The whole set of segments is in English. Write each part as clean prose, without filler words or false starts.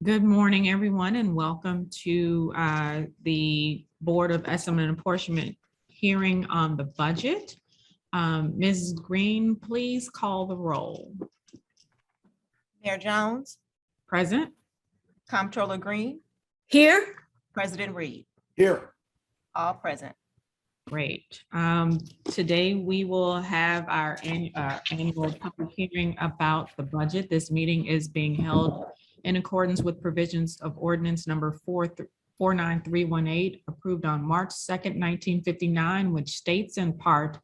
Good morning, everyone, and welcome to the Board of Estimate and Apportionment hearing on the budget. Mrs. Green, please call the roll. Mayor Jones, Present. Comptroller Green, Here. President Reed, Here. all present. Great. Today we will have our annual public hearing about the budget. This meeting is being held in accordance with provisions of ordinance number 49318, approved on March 2nd, 1959, which states in part,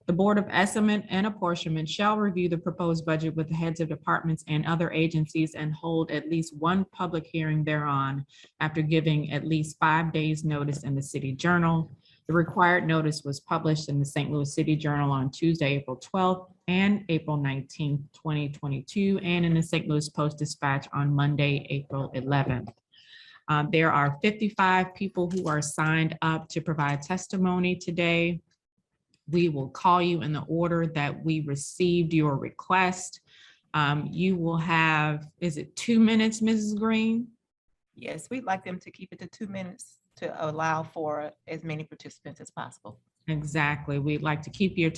the Board of Estimate and Apportionment shall review the proposed budget with the heads of departments and other agencies and hold at least one public hearing thereon after giving at least 5 days notice in the City Journal. The required notice was published in the St. Louis City Journal on Tuesday, April 12th and April 19th, 2022, and in the St. Louis Post-Dispatch on Monday, April 11th. There are 55 people who are signed up to provide testimony today. We will call you in the order that we received your request. You will have, is it 2 minutes, Mrs. Green? Yes, we'd like them to keep it to 2 minutes to allow for as many participants as possible. Exactly. We'd like to keep your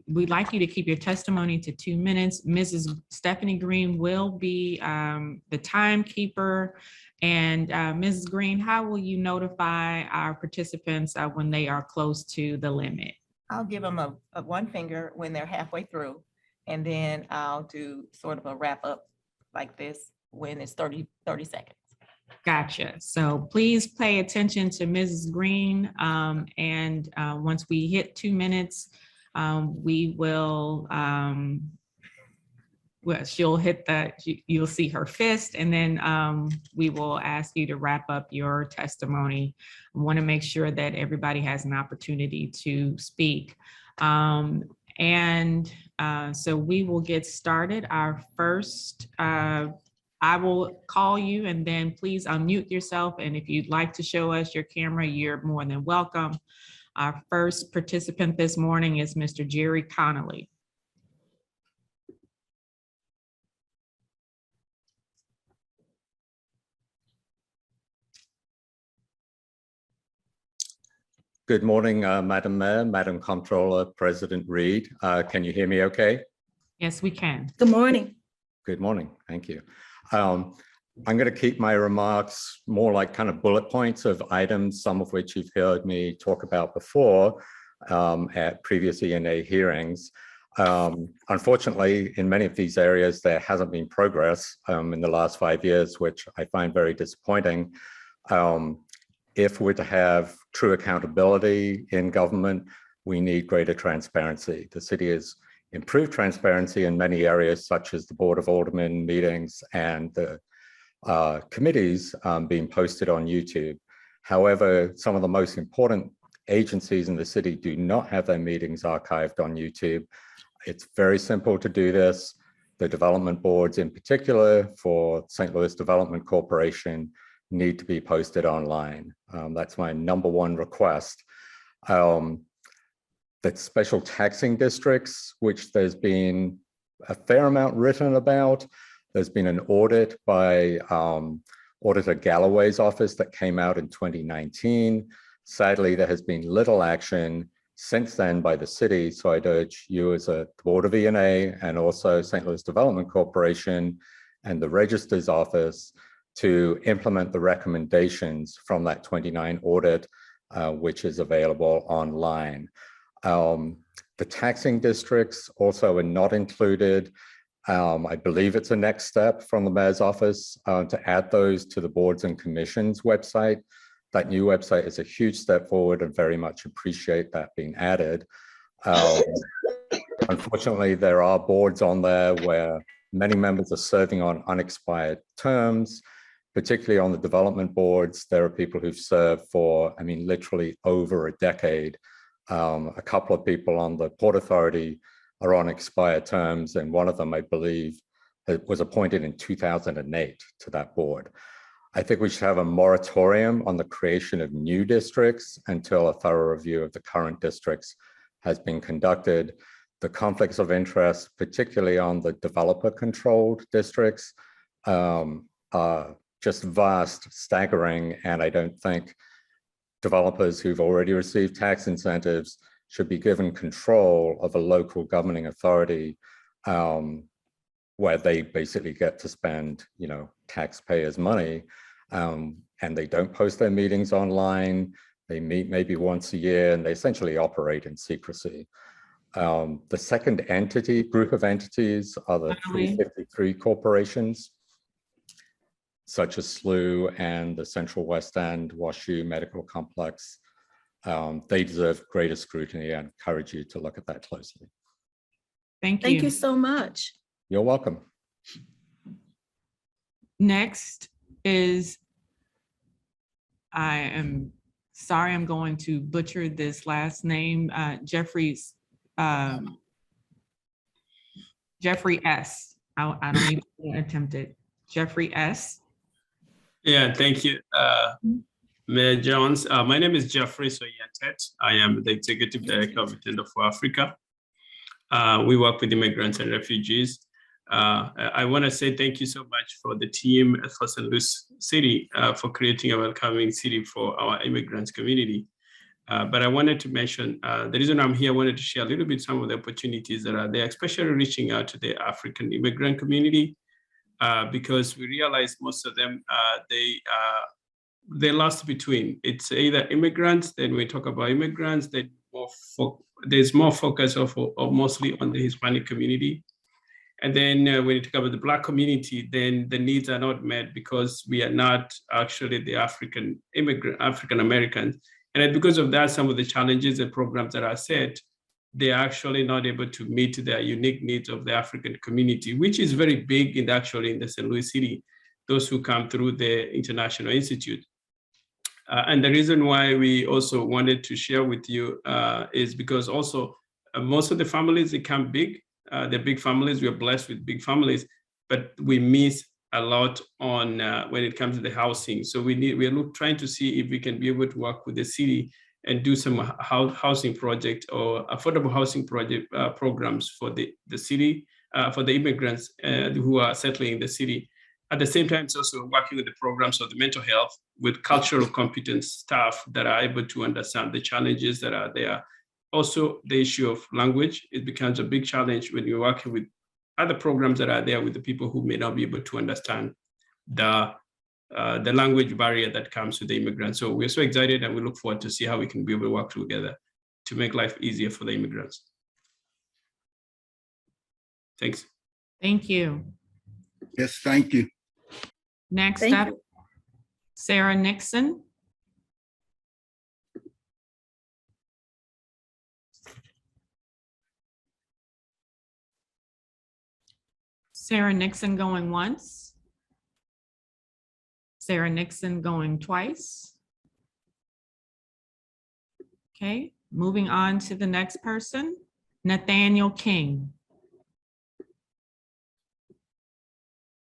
we'd like you to keep your testimony to 2 minutes. Mrs. Stephanie Green will be the timekeeper. And Mrs. Green, how will you notify our participants when they are close to the limit? I'll give them a one finger when they're halfway through, and then I'll do sort of a wrap up like this when it's 30 seconds. Gotcha. So please pay attention to Mrs. Green. And once we hit 2 minutes, we will, well, she'll hit that, you'll see her fist, and then we will ask you to wrap up your testimony. I want to make sure that everybody has an opportunity to speak. So we will get started. Our first, I will call you, and then please unmute yourself. And if you'd like to show us your camera, you're more than welcome. Our first participant this morning is Mr. Jerry Connolly. Good morning, Madam Mayor, Madam Comptroller, President Reed. Can you hear me okay? Yes, we can. Good morning. Good morning. Thank you. I'm going to keep my remarks more like kind of bullet points of items, some of which you've heard me talk about before at previous ENA hearings. Unfortunately, in many of these areas, there hasn't been progress in the last 5 years, which I find very disappointing. If we're to have true accountability in government, we need greater transparency. The city has improved transparency in many areas, such as the Board of Aldermen meetings and the committees being posted on YouTube. However, some of the most important agencies in the city do not have their meetings archived on YouTube. It's very simple to do this. The development boards in particular for St. Louis Development Corporation need to be posted online. That's my #1 request. That special taxing districts, which there's been a fair amount written about. There's been an audit by Auditor Galloway's office that came out in 2019. Sadly, there has been little action since then by the city. So I'd urge you as a Board of ENA and also St. Louis Development Corporation and the Register's office to implement the recommendations from that 29 audit, which is available online. The taxing districts also are not included. I believe it's a next step from the mayor's office to add those to the boards and commissions website. That new website is a huge step forward and very much appreciate that being added. Unfortunately, there are boards on there where many members are serving on unexpired terms, particularly on the development boards. There are people who've served for, I mean, literally over a decade. A couple of people on the Port Authority are on expired terms, and one of them, I believe, was appointed in 2008 to that board. I think we should have a moratorium on the creation of new districts until a thorough review of the current districts has been conducted. The conflicts of interest, particularly on the developer-controlled districts, are just vast, staggering, and I don't think developers who've already received tax incentives should be given control of a local governing authority where they basically get to spend, taxpayers' money, and they don't post their meetings online. They meet maybe once a year, and they essentially operate in secrecy. The second group of entities are the 353 corporations, such as SLU and the Central West End WashU Medical Complex. They deserve greater scrutiny. I encourage you to look at that closely. Thank you. Thank you so much. You're welcome. Next is, I am sorry, I'm going to butcher this last name, Jeffrey S. I don't even attempt it. Jeffrey S. Yeah, thank you, Mayor Jones. My name is Jeffrey Soyantet. I am the Executive Director of Tender for Africa. We work with immigrants and refugees. I want to say thank you so much for the team for St. Louis City for creating a welcoming city for our immigrants community. But I wanted to mention, the reason I'm here, I wanted to share a little bit some of the opportunities that are there, especially reaching out to the African immigrant community, because we realize most of them, they're lost between. It's either immigrants, then we talk about immigrants, then there's more focus of mostly on the Hispanic community. And then when you talk about the Black community, then the needs are not met because we are not actually the African Americans. And because of that, some of the challenges and programs that are set, they're actually not able to meet the unique needs of the African community, which is very big in the St. Louis City, those who come through the International Institute. And the reason why we also wanted to share with you is because also most of the families, they come big. They're big families. We're blessed with big families, but we miss a lot on when it comes to the housing. So we're trying to see if we can be able to work with the city and do some housing project or affordable housing project programs for the city, for the immigrants who are settling in the city. At the same time, it's also working with the programs of the mental health with cultural competence staff that are able to understand the challenges that are there. Also, the issue of language, it becomes a big challenge when you're working with other programs that are there with the people who may not be able to understand the language barrier that comes with the immigrants. So we're so excited and we look forward to see how we can be able to work together to make life easier for the immigrants. Thanks. Thank you. Yes, thank you. Next Thank up, you. Sarah Nixon. Sarah Nixon going once. Sarah Nixon going twice. Okay, moving on to the next person, Nathaniel King.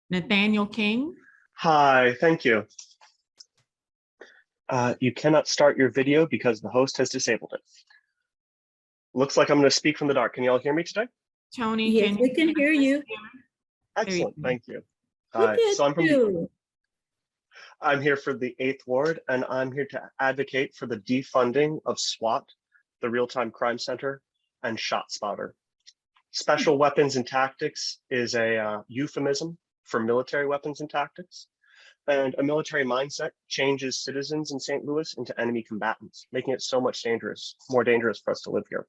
Nathaniel King. Hi, thank you. You cannot start your video because the host has disabled it. Looks like I'm going to speak from the dark. Can you all hear me today? Tony, Yes, can we can hear you. Excellent, thank you. Look So at you. I'm here for the 8th Ward, and I'm here to advocate for the defunding of SWAT, the Real-Time Crime Center, and ShotSpotter. Special Weapons and Tactics is a euphemism for military weapons and tactics, and a military mindset changes citizens in St. Louis into enemy combatants, making it so much more dangerous for us to live here.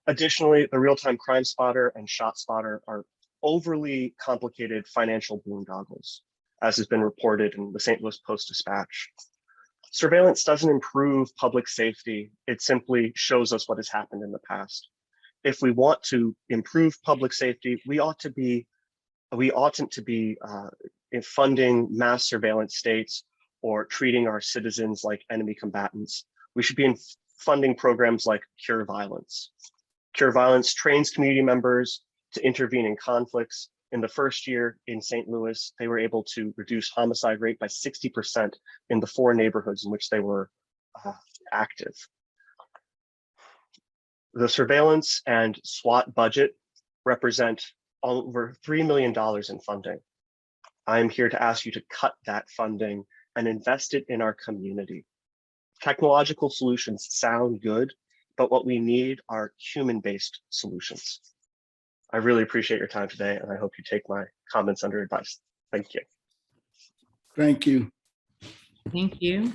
Additionally, the Real-Time Crime Spotter and ShotSpotter are overly complicated financial boondoggles, as has been reported in the St. Louis Post-Dispatch. Surveillance doesn't improve public safety. It simply shows us what has happened in the past. If we want to improve public safety, we oughtn't to be funding mass surveillance states or treating our citizens like enemy combatants. We should be funding programs like Cure Violence. Cure Violence trains community members to intervene in conflicts. In the first year in St. Louis, they were able to reduce homicide rate by 60% in the 4 neighborhoods in which they were active. The surveillance and SWAT budget represent over $3 million in funding. I'm here to ask you to cut that funding and invest it in our community. Technological solutions sound good, but what we need are human-based solutions. I really appreciate your time today, and I hope you take my comments under advice. Thank you. Thank you. Thank you.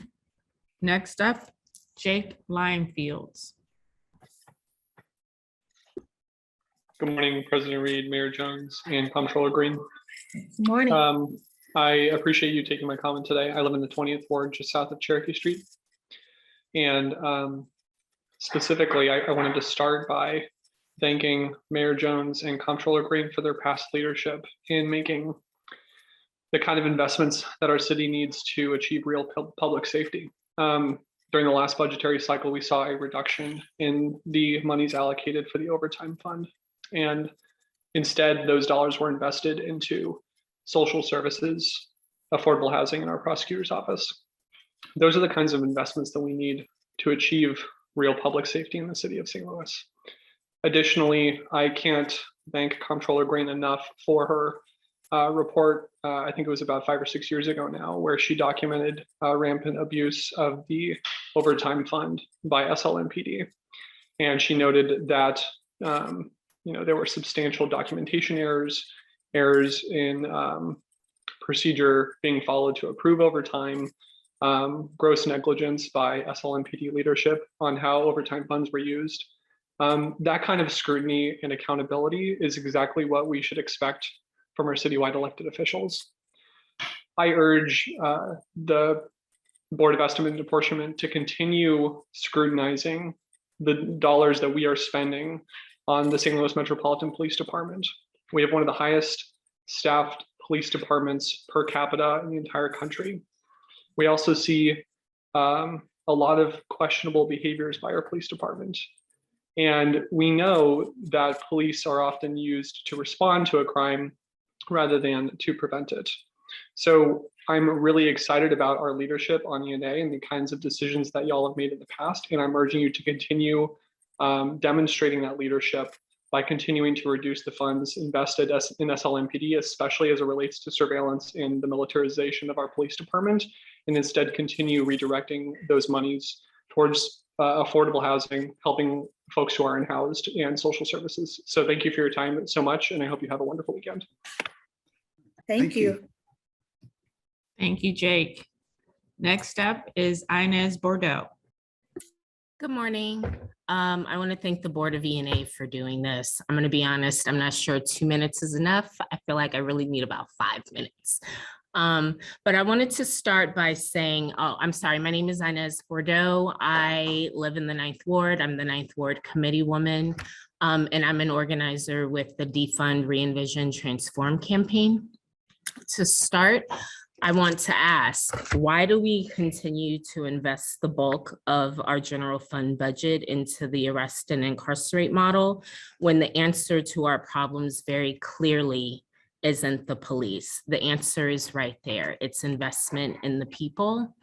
Next up, Jake Limefields. Good morning, President Reed, Mayor Jones, and Comptroller Green. Good morning. I appreciate you taking my comment today. I live in the 20th Ward, just south of Cherokee Street. And specifically, I wanted to start by thanking Mayor Jones and Comptroller Green for their past leadership in making the kind of investments that our city needs to achieve real public safety. During the last budgetary cycle, we saw a reduction in the monies allocated for the overtime fund. And instead, those dollars were invested into social services, affordable housing, and our prosecutor's office. Those are the kinds of investments that we need to achieve real public safety in the city of St. Louis. Additionally, I can't thank Comptroller Green enough for her report, I think it was about 5 or 6 years ago now, where she documented rampant abuse of the overtime fund by SLMPD. And she noted that there were substantial documentation errors in procedure being followed to approve overtime, gross negligence by SLMPD leadership on how overtime funds were used. That kind of scrutiny and accountability is exactly what we should expect from our citywide elected officials. I urge the Board of Estimate and Apportionment to continue scrutinizing the dollars that we are spending on the St. Louis Metropolitan Police Department. We have one of the highest staffed police departments per capita in the entire country. We also see a lot of questionable behaviors by our police department. And we know that police are often used to respond to a crime rather than to prevent it. So I'm really excited about our leadership on ENA and the kinds of decisions that y'all have made in the past. And I'm urging you to continue demonstrating that leadership by continuing to reduce the funds invested in SLMPD, especially as it relates to surveillance and the militarization of our police department, and instead continue redirecting those monies towards affordable housing, helping folks who are unhoused, and social services. So thank you for your time so much, and I hope you have a wonderful weekend. Thank you. Thank you, Jake. Next up is Inez Bordeaux. Good morning. I want to thank the Board of ENA for doing this. I'm going to be honest, I'm not sure 2 minutes is enough. I feel like I really need about 5 minutes. But I wanted to start by saying, I'm sorry, my name is Inez Bordeaux. I live in the 9th Ward. I'm the 9th Ward committee woman, and I'm an organizer with the Defund, Re-envision, Transform campaign. To start, I want to ask, why do we continue to invest the bulk of our general fund budget into the arrest and incarcerate model when the answer to our problems very clearly isn't the police? The answer is right there. It's investment in the people.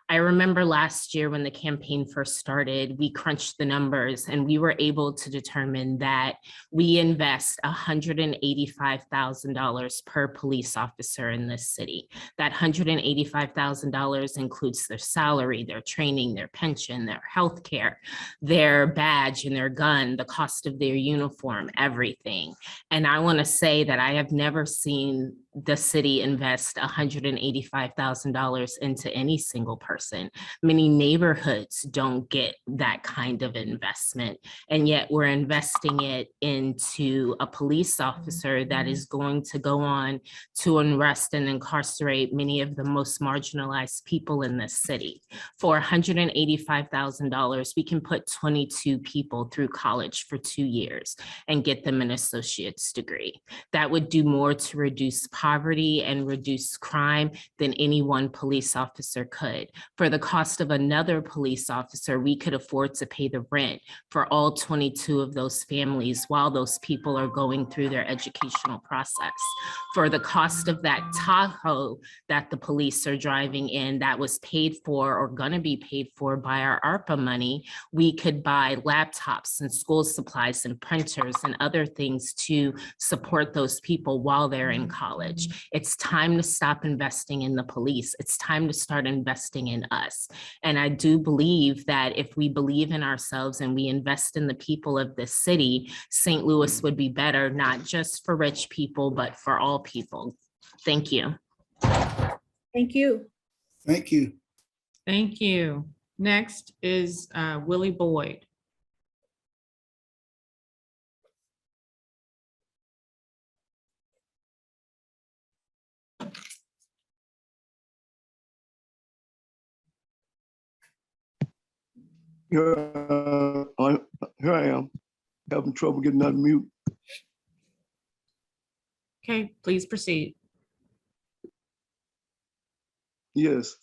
I remember last year when the campaign first started, we crunched the numbers and we were able to determine that we invest $185,000 per police officer in this city. That $185,000 includes their salary, their training, their pension, their healthcare, their badge and their gun, the cost of their uniform, everything. And I want to say that I have never seen the city invest $185,000 into any single person. Many neighborhoods don't get that kind of investment, and yet we're investing it into a police officer that is going to go on to arrest and incarcerate many of the most marginalized people in this city. For $185,000, we can put 22 people through college for 2 years and get them an associate's degree. That would do more to reduce poverty and reduce crime than any one police officer could. For the cost of another police officer, we could afford to pay the rent for all 22 of those families while those people are going through their educational process. For the cost of that Tahoe that the police are driving in that was paid for or gonna be paid for by our ARPA money, we could buy laptops and school supplies and printers and other things to support those people while they're in college. college. It's time to stop investing in the police. It's time to start investing in us. And I do believe that if we believe in ourselves and we invest in the people of this city, St. Louis would be better, not just for rich people, but for all people. Thank you. Thank you. Thank you. Thank you. Next is Willie Boyd. Here I am, having trouble getting out of mute. Okay, please proceed. Yes.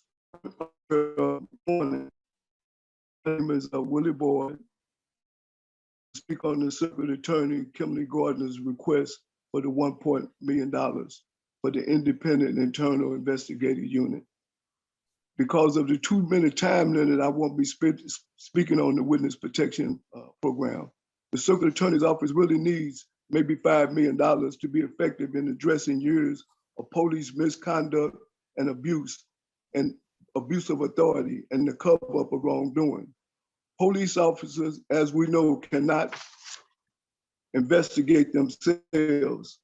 Morning. My name is Willie Boyd. Speak on the Circuit Attorney Kimberly Gardner's request for the $1 million for the Independent Internal Investigative Unit. Because of the 2 minute time limit, I won't be speaking on the witness protection program. The Circuit Attorney's Office really needs maybe $5 million to be effective in addressing years of police misconduct and abuse of authority and the cover up of wrongdoing. Police officers, as we know, cannot investigate themselves.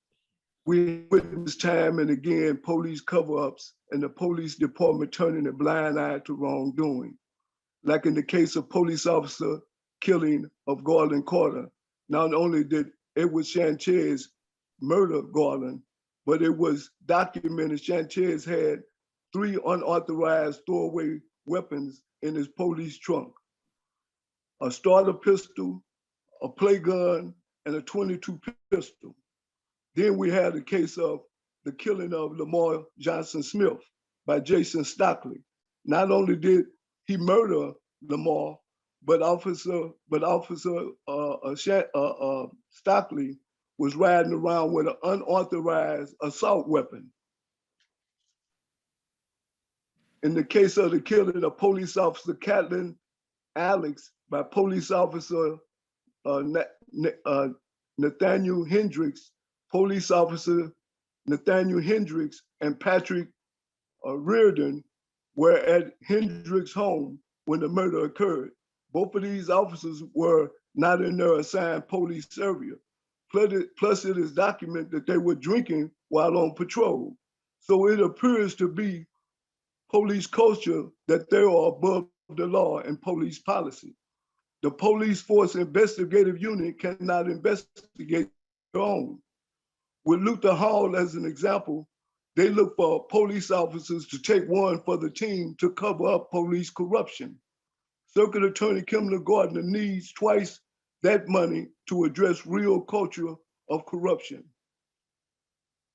We witness time and again police cover-ups and the police department turning a blind eye to wrongdoing. Like in the case of police officer killing of Garland Carter, not only did Edward Sanchez murder Garland, but it was documented Sanchez had 3 unauthorized throwaway weapons in his police trunk: a starter pistol, a play gun, and a .22 pistol. Then we had the case of the killing of Lamar Johnson Smith by Jason Stockley. Not only did he murder Lamar, but Officer Stockley was riding around with an unauthorized assault weapon. In the case of the killing of police officer Catlin Alex by police officer Nathaniel Hendricks, police officer Nathaniel Hendricks and Patrick Reardon were at Hendricks' home when the murder occurred. Both of these officers were not in their assigned police area. Plus it is documented that they were drinking while on patrol. So it appears to be police culture that they are above the law and police policy. The police force investigative unit cannot investigate their own. With Luther Hall as an example, they look for police officers to take one for the team to cover up police corruption. Circuit Attorney Kimberly Gardner needs twice that money to address real culture of corruption.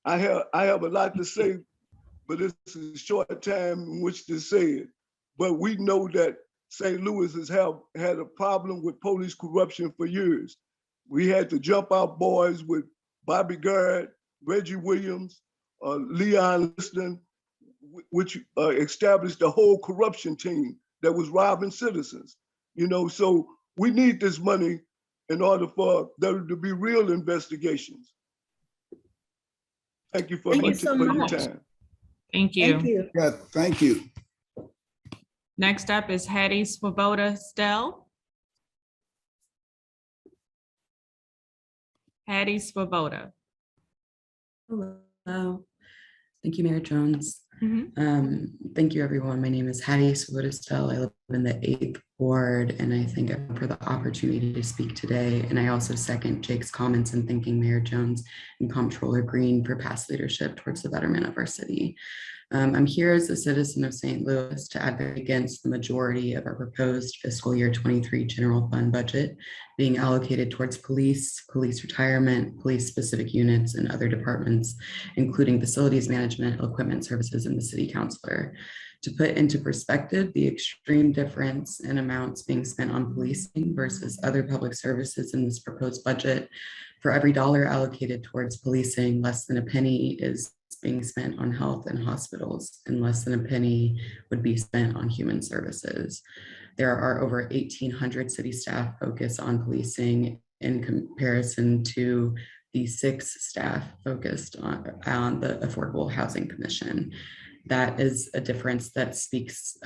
I have a lot to say, but this is a short time in which to say it. But we know that St. Louis has had a problem with police corruption for years. We had to jump out boys with Bobby Garrett, Reggie Williams, Leon Liston, which established a whole corruption team that was robbing citizens. You know, so we need this money in order for there to be real investigations. Thank you for Thank you so your much. time. Thank you. Thank you. Yeah, thank you. Next up is Hattie Swoboda Stell. Hattie Swoboda. Hello. Thank you, Mayor Jones. Mhm. Thank you, everyone. My name is Hattie Swoboda Stell. I live in the 8th Ward, and I thank everyone for the opportunity to speak today. And I also second Jake's comments in thanking Mayor Jones and Comptroller Green for past leadership towards the betterment of our city. I'm here as a citizen of St. Louis to advocate against the majority of our proposed fiscal year 23 general fund budget being allocated towards police retirement, police specific units, and other departments, including facilities management, equipment services, and the city councilor. To put into perspective the extreme difference in amounts being spent on policing versus other public services in this proposed budget, for every dollar allocated towards policing, less than a penny is being spent on health and hospitals, and less than a penny would be spent on human services. There are over 1,800 city staff focused on policing in comparison to the 6 staff focused on the Affordable Housing Commission. That is a difference that speaks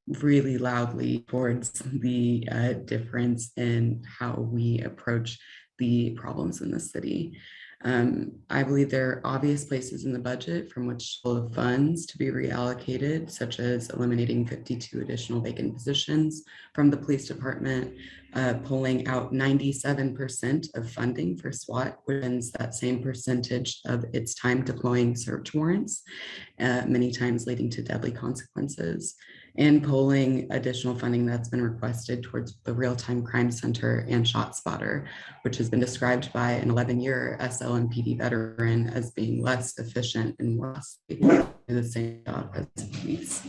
really loudly towards the difference in how we approach the problems in the city. I believe there are obvious places in the budget from which funds to be reallocated, such as eliminating 52 additional vacant positions from the police department, pulling out 97% of funding for SWAT, which is that same percentage of its time deploying search warrants, many times leading to deadly consequences, and pulling additional funding that's been requested towards the Real-Time Crime Center and ShotSpotter, which has been described by an 11-year SLMPD veteran as being less efficient and more costly in the same job as police.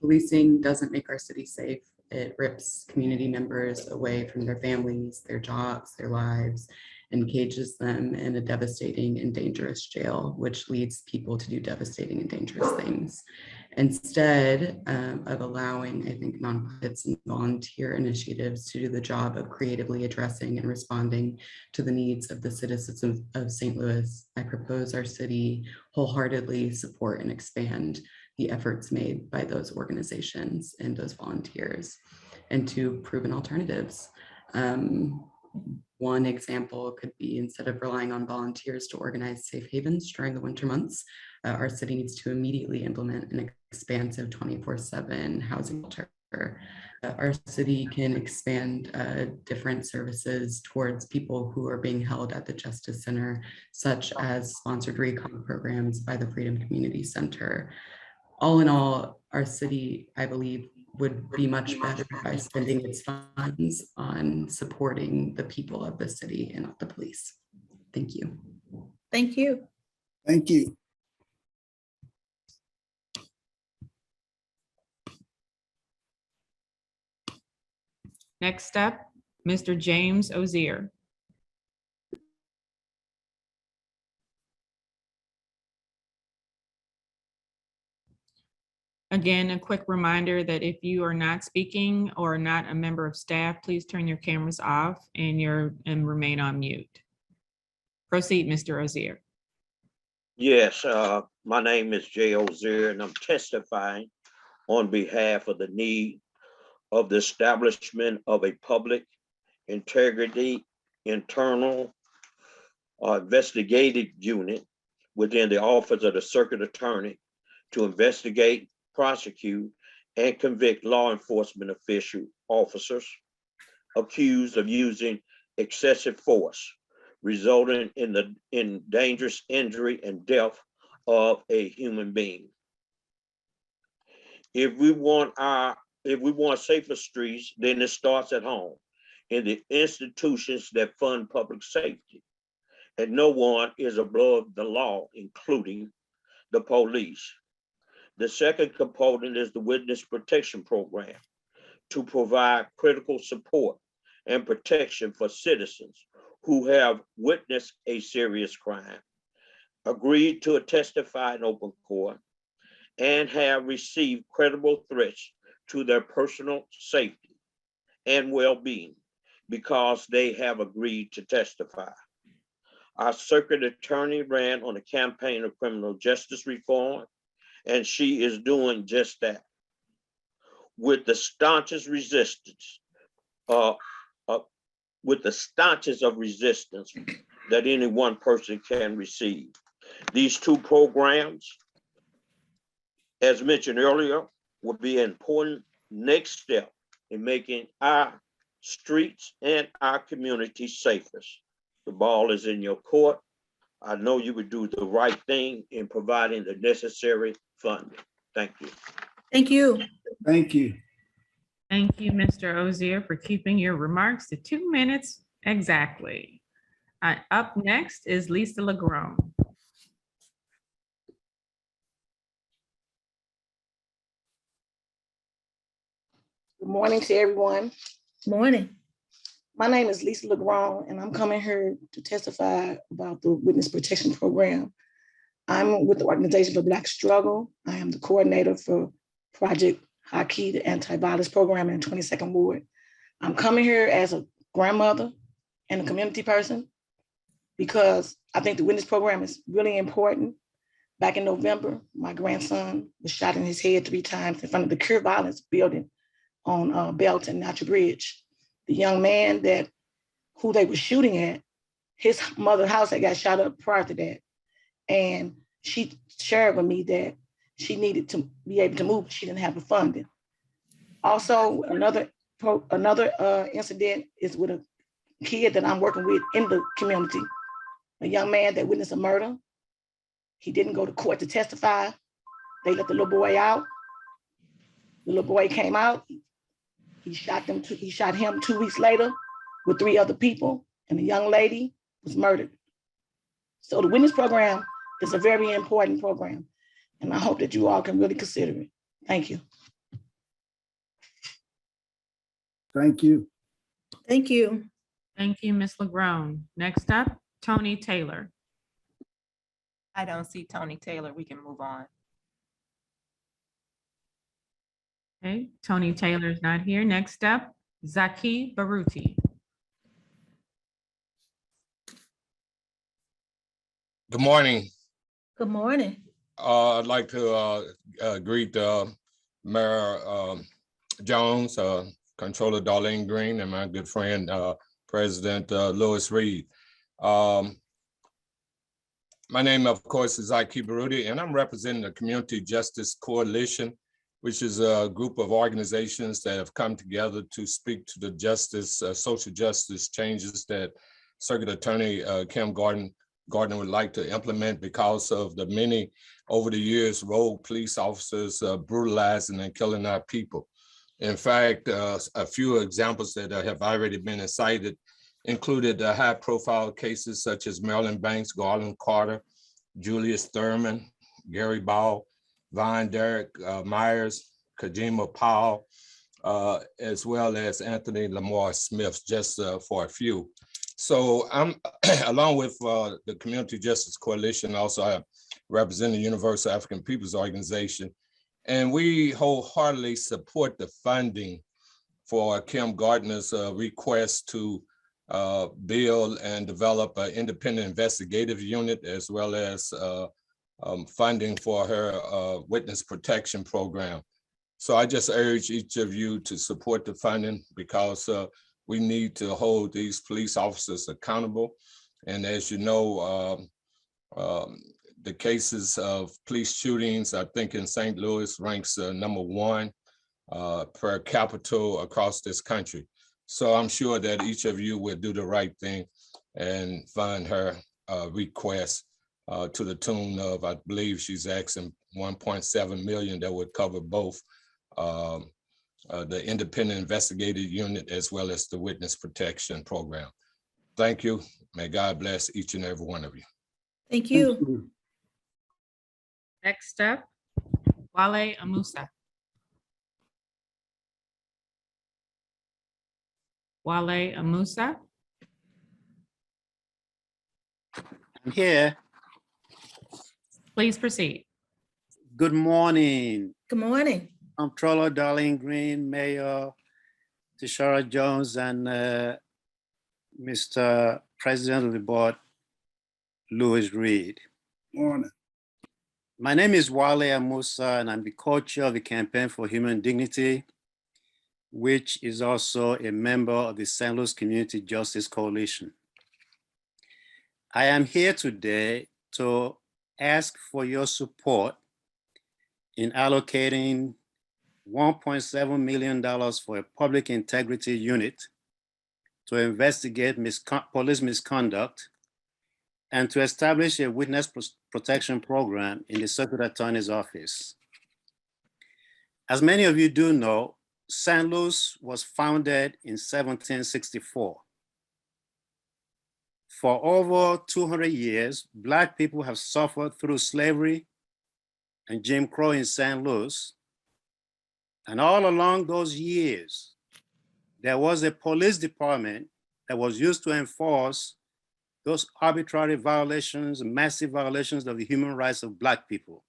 Policing doesn't make our city safe. It rips community members away from their families, their jobs, their lives, and cages them in a devastating and dangerous jail, which leads people to do devastating and dangerous things. Instead of allowing, I think, nonprofits and volunteer initiatives to do the job of creatively addressing and responding to the needs of the citizens of St. Louis, I propose our city wholeheartedly support and expand the efforts made by those organizations and those volunteers into proven alternatives. One example could be, instead of relying on volunteers to organize safe havens during the winter months, our city needs to immediately implement an expansive 24/7 housing shelter. Our city can expand different services towards people who are being held at the Justice Center, such as sponsored recon programs by the Freedom Community Center. All in all, our city, I believe, would be much better by spending its funds on supporting the people of the city and not the police. Thank you. Thank you. Thank you. Next up, Mr. James Ozier. Again, a quick reminder that if you are not speaking or not a member of staff, please turn your cameras off and remain on mute. Proceed, Mr. Ozier. Yes, my name is Jay Ozier, and I'm testifying on behalf of the need of the establishment of a public integrity internal investigative unit within the Office of the Circuit Attorney to investigate, prosecute, and convict law enforcement officers accused of using excessive force, resulting in dangerous injury and death of a human being. If we want safer streets, then it starts at home, in the institutions that fund public safety. And no one is above the law, including the police. The second component is the Witness Protection Program, to provide critical support and protection for citizens who have witnessed a serious crime, agreed to testify in open court, and have received credible threats to their personal safety and well-being because they have agreed to testify. Our circuit attorney ran on a campaign of criminal justice reform, and she is doing just that. With the staunchest resistance, of resistance that any one person can receive. These two programs, as mentioned earlier, will be an important next step in making our streets and our community safest. The ball is in your court. I know you would do the right thing in providing the necessary funding. Thank you. Thank you. Thank you. Thank you, Mr. Ozier, for keeping your remarks to 2 minutes exactly. Up next is Lisa Legrone. Good morning to everyone. Morning. My name is Lisa Legrone, and I'm coming here to testify about the Witness Protection Program. I'm with the Organization for Black Struggle. I am the coordinator for Project Hockey, the anti-violence program in 22nd Ward. I'm coming here as a grandmother and a community person. because I think the witness program is really important. Back in November, my grandson was shot in his head 3 times in front of the Cure Violence building on Belt and Natural Bridge. The young man who they were shooting at, his mother's house had got shot up prior to that. And she shared with me that she needed to be able to move, but she didn't have the funding. Also, another incident is with a kid that I'm working with in the community, a young man that witnessed a murder. He didn't go to court to testify. They let the little boy out. The little boy came out. He shot him 2 weeks later with 3 other people, and the young lady was murdered. So the witness program is a very important program, and I hope that you all can really consider it. Thank you. Thank you. Thank you. Thank you, Ms. LeGrone. Next up, Tony Taylor. I don't see Tony Taylor. We can move on. Okay, Tony Taylor is not here. Next up, Zaki Baruti. Good morning. Good morning. I'd like to greet Mayor Jones, Controller Darlene Green, and my good friend, President Louis Reed. My name, of course, is Zaki Baruti, and I'm representing the Community Justice Coalition, which is a group of organizations that have come together to speak to the justice, social justice changes that Circuit Attorney Kim Gardner would like to implement because of the many, over the years, rogue police officers brutalizing and killing our people. In fact, a few examples that have already been cited included high-profile cases such as Marilyn Banks, Garland Carter, Julius Thurman, Gary Ball, Von Derek Myers, Kajima Powell, as well as Anthony Lamar Smith, just for a few. So I'm, along with the Community Justice Coalition, also I represent the Universal African Peoples Organization, and we wholeheartedly support the funding for Kim Gardner's request to build and develop an independent investigative unit, as well as funding for her witness protection program. So I just urge each of you to support the funding, because we need to hold these police officers accountable. And as you know, the cases of police shootings, I think in St. Louis ranks #1 per capita across this country. So I'm sure that each of you will do the right thing and fund her request to the tune of, I believe she's asking 1.7 million that would cover both the independent investigative unit as well as the witness protection program. Thank you. May God bless each and every one of you. Thank you. Next up, Wale Amusa. Wale Amusa. I'm here. Please proceed. Good morning. Good morning. Comptroller Darlene Green, Mayor Tishara Jones, and Mr. President of the Board, Louis Reed. Morning. My name is Wale Amusa, and I'm the co-chair of the Campaign for Human Dignity, which is also a member of the St. Louis Community Justice Coalition. I am here today to ask for your support in allocating $1.7 million for a public integrity unit to investigate police misconduct and to establish a witness protection program in the Circuit Attorney's Office. As many of you do know, St. Louis was founded in 1764. For over 200 years, Black people have suffered through slavery and Jim Crow in St. Louis. And all along those years, there was a police department that was used to enforce those arbitrary violations, massive violations of the human rights of Black people.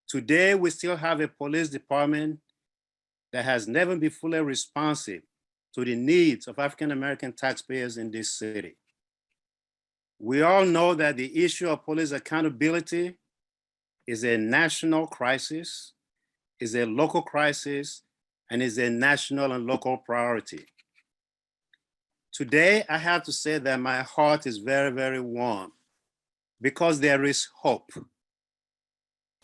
Today, we still have a police department that has never been fully responsive to the needs of African-American taxpayers in this city. We all know that the issue of police accountability is a national crisis, is a local crisis, and is a national and local priority. Today, I have to say that my heart is very, very warm because there is hope.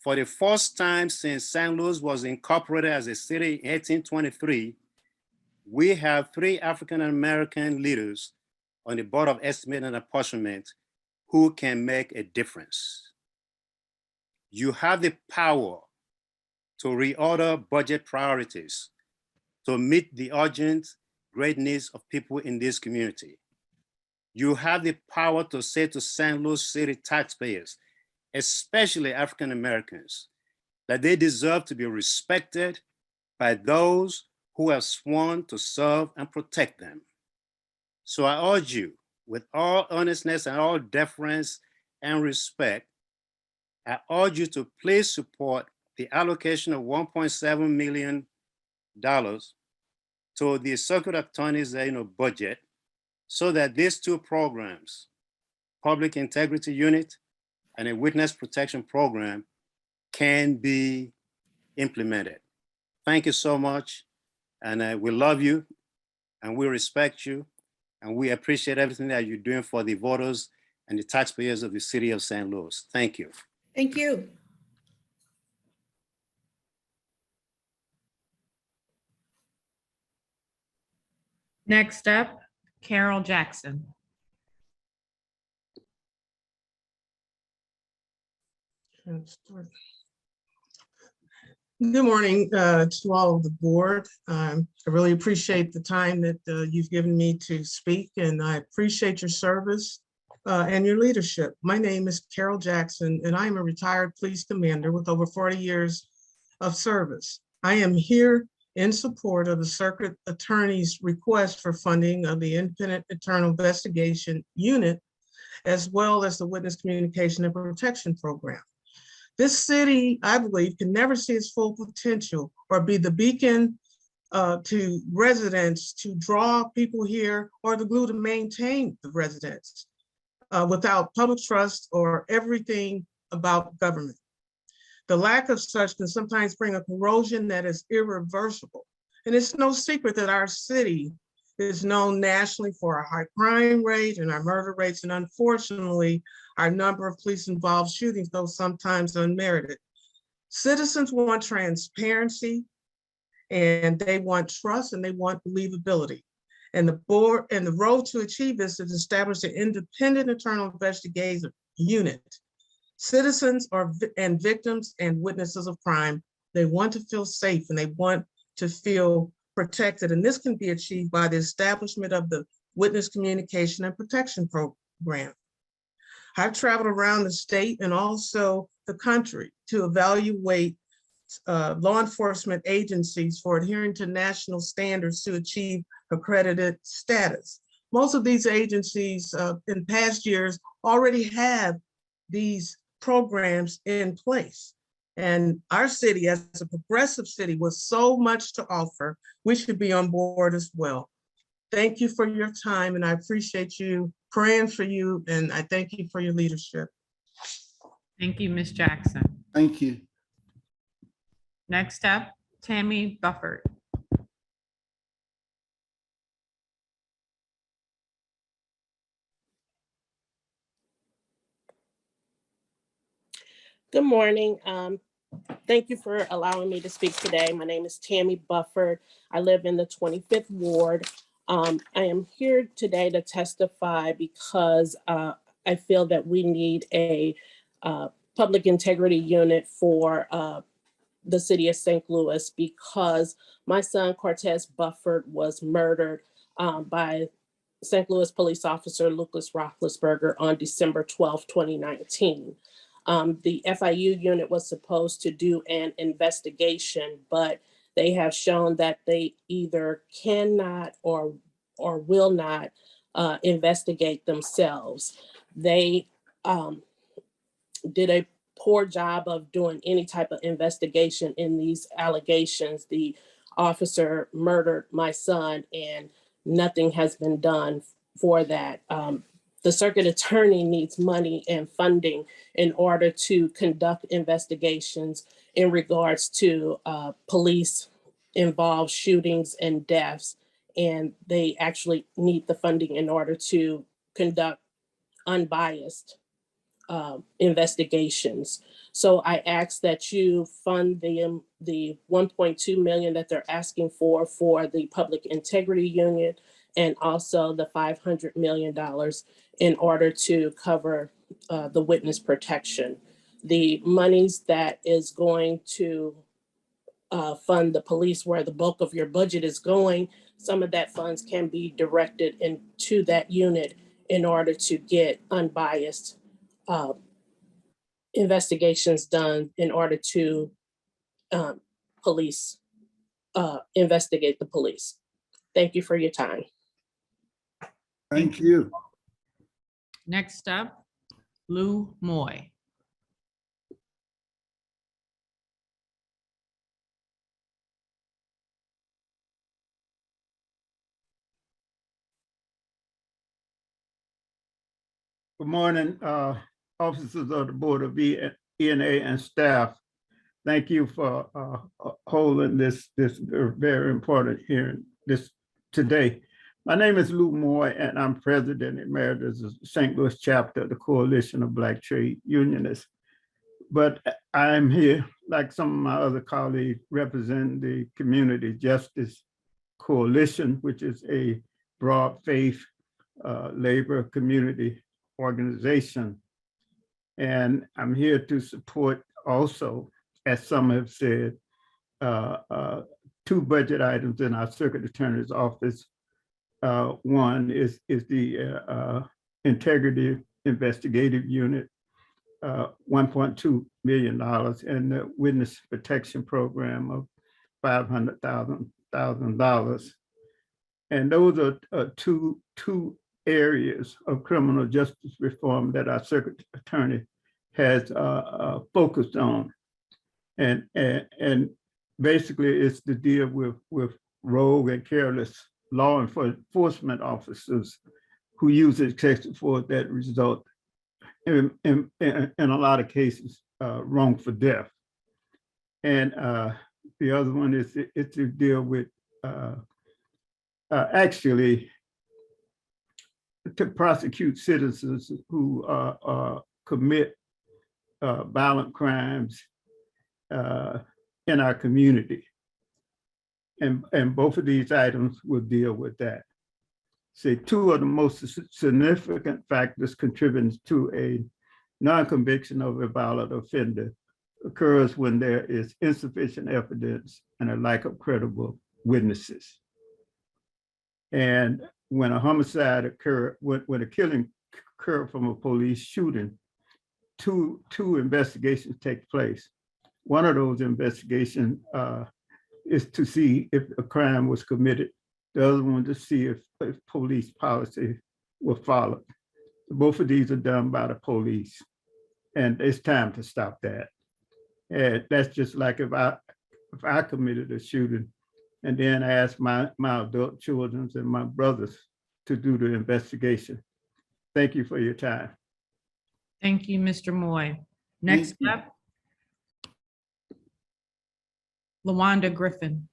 For the first time since St. Louis was incorporated as a city in 1823, we have 3 African-American leaders on the Board of Estimate and Apportionment who can make a difference. You have the power to reorder budget priorities to meet the urgent great needs of people in this community. You have the power to say to St. Louis City taxpayers, especially African Americans, that they deserve to be respected by those who have sworn to serve and protect them. So I urge you, with all earnestness and all deference and respect, I urge you to please support the allocation of $1.7 million to the Circuit Attorney's budget so that these 2 programs, Public Integrity Unit and a Witness Protection Program, can be implemented. Thank you so much. And we love you and we respect you and we appreciate everything that you're doing for the voters and the taxpayers of the city of St. Louis. Thank you. Thank you. Next up, Carol Jackson. Good morning to all of the board. I really appreciate the time that you've given me to speak, and I appreciate your service and your leadership. My name is Carol Jackson, and I am a retired police commander with over 40 years of service. I am here in support of the Circuit Attorney's request for funding of the Independent Internal Investigation Unit, as well as the Witness Communication and Protection Program. This city, I believe, can never see its full potential or be the beacon to residents to draw people here or the glue to maintain the residents without public trust or everything about government. The lack of such can sometimes bring a corrosion that is irreversible. And it's no secret that our city is known nationally for our high crime rate and our murder rates, and unfortunately, our number of police-involved shootings, though sometimes unmerited. Citizens want transparency, and they want trust, and they want believability. And the board and the road to achieve this is establish an independent internal investigation unit. Citizens and victims and witnesses of crime, they want to feel safe and they want to feel protected. And this can be achieved by the establishment of the Witness Communication and Protection Program. I've traveled around the state and also the country to evaluate law enforcement agencies for adhering to national standards to achieve accredited status. Most of these agencies in past years already have these programs in place. And our city, as a progressive city with so much to offer, we should be on board as well. Thank you for your time, and I appreciate you praying for you, and I thank you for your leadership. Thank you, Ms. Jackson. Thank you. Next up, Tammy Bufford. Good morning. Thank you for allowing me to speak today. My name is Tammy Bufford. I live in the 25th Ward. I am here today to testify because I feel that we need a public integrity unit for the city of St. Louis because my son Cortez Bufford was murdered by St. Louis police officer Lucas Roethlisberger on December 12, 2019. The FIU unit was supposed to do an investigation, but they have shown that they either cannot or will not investigate themselves. They did a poor job of doing any type of investigation in these allegations. The officer murdered my son and nothing has been done for that. the circuit attorney needs money and funding in order to conduct investigations in regards to police involved shootings and deaths. And they actually need the funding in order to conduct unbiased investigations. So I ask that you fund the 1.2 million that they're asking for the Public Integrity Unit, and also the $500 million in order to cover the witness protection. The monies that is going to fund the police, where the bulk of your budget is going, some of that funds can be directed into that unit in order to get unbiased investigations done in order to investigate the police. Thank you for your time. Thank you. Next up, Lou Moy. Good morning, officers of the Board of ENA and staff. Thank you for holding this very important hearing today. My name is Lou Moy, and I'm President Emeritus of the St. Louis chapter of the Coalition of Black Trade Unionists. But I'm here, like some of my other colleagues, representing the Community Justice Coalition, which is a broad faith labor community organization. And I'm here to support also, as some have said, two budget items in our Circuit Attorney's Office. One is the Integrity Investigative Unit, $1.2 million, and the Witness Protection Program of $500,000. And those are two areas of criminal justice reform that our circuit attorney has focused on. And basically it's to deal with rogue and careless law enforcement officers who use excessive force that result in a lot of cases wrongful death. And the other one is to deal with actually to prosecute citizens who commit violent crimes in our community. And both of these items will deal with that. Say two of the most significant factors contributing to a non-conviction of a violent offender occurs when there is insufficient evidence and a lack of credible witnesses. And when a homicide occurred, when a killing occurred from a police shooting, two investigations take place. One of those investigations is to see if a crime was committed. The other one to see if police policy was followed. Both of these are done by the police, and it's time to stop that. And that's just like if I committed a shooting, and then I asked my adult children and my brothers to do the investigation. Thank you for your time. Thank you, Mr. Moy. Next up, LaWanda Griffin.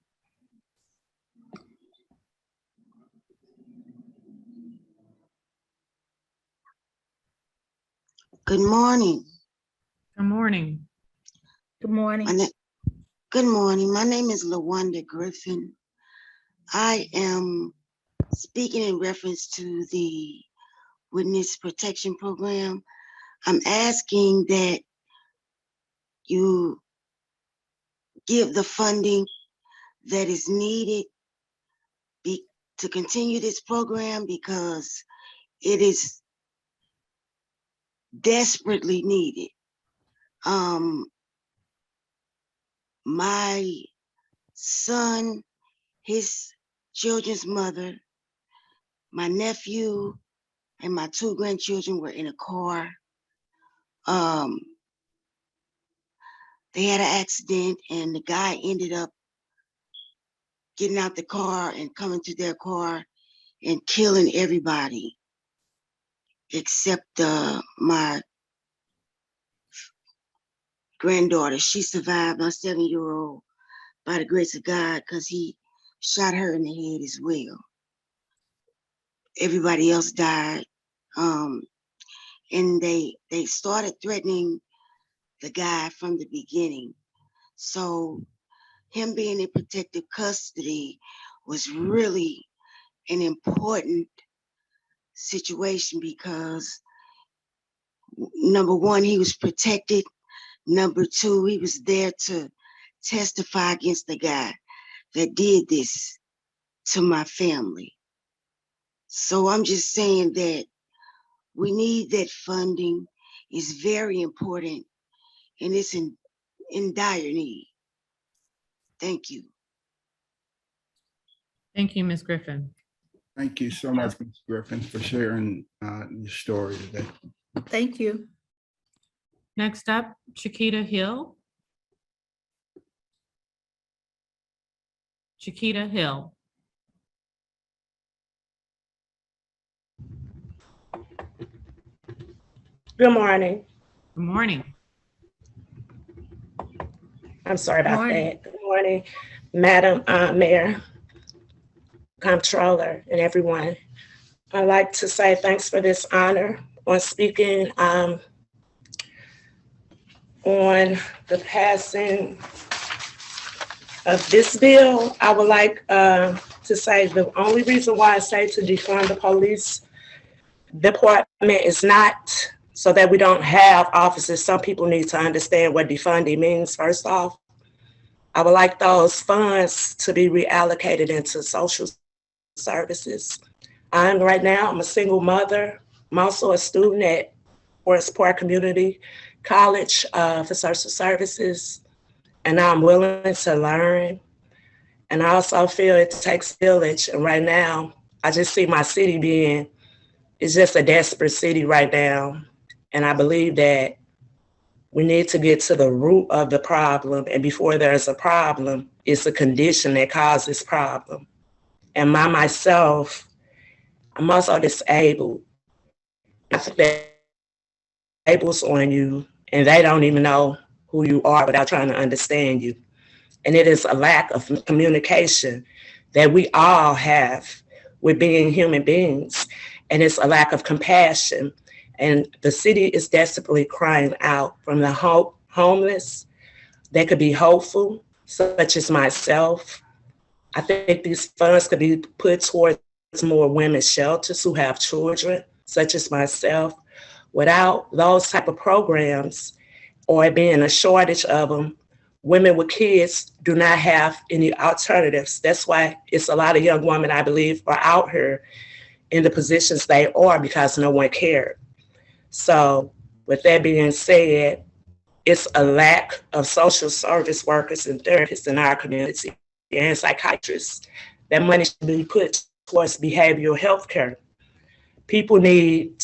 Good morning. Good morning. Good morning. Good morning. My name is LaWanda Griffin. I am speaking in reference to the Witness Protection Program. I'm asking that you give the funding that is needed to continue this program, because it is desperately needed. My son, his children's mother, my nephew, and my two grandchildren were in a car. They had an accident, and the guy ended up getting out the car and coming to their car and killing everybody. except my granddaughter. She survived, my 7-year-old, by the grace of God, because he shot her in the head as well. Everybody else died. And they started threatening the guy from the beginning. So him being in protective custody was really an important situation because number one, he was protected. Number two, he was there to testify against the guy that did this to my family. So I'm just saying that we need that funding. It's very important and it's in dire need. Thank you. Thank you, Ms. Griffin. Thank you so much, Ms. Griffin, for sharing your story today. Thank you. Next up, Chiquita Hill. Chiquita Hill. Good morning. Good morning. I'm sorry about Morning. that. Good morning, Madam Mayor, Comptroller, and everyone. I'd like to say thanks for this honor on speaking on the passing of this bill. I would like to say the only reason why I say to defund the police department is not so that we don't have officers. Some people need to understand what defunding means. First off, I would like those funds to be reallocated into social services. I'm a single mother. I'm also a student at Forest Park Community College for social services, and I'm willing to learn. And I also feel it takes a village. And right now, I just see my city it's just a desperate city right now. And I believe that we need to get to the root of the problem. And before there's a problem, it's a condition that causes problem. And myself, I'm also disabled. I think that labels on you and they don't even know who you are without trying to understand you. And it is a lack of communication that we all have with being human beings. And it's a lack of compassion. And the city is desperately crying out from the homeless. They could be hopeful, such as myself. I think these funds could be put towards more women's shelters who have children, such as myself. Without those type of programs or being a shortage of them, women with kids do not have any alternatives. That's why it's a lot of young women, I believe, are out here in the positions they are because no one cared. So with that being said, it's a lack of social service workers and therapists in our community and psychiatrists. That money should be put towards behavioral health care. People need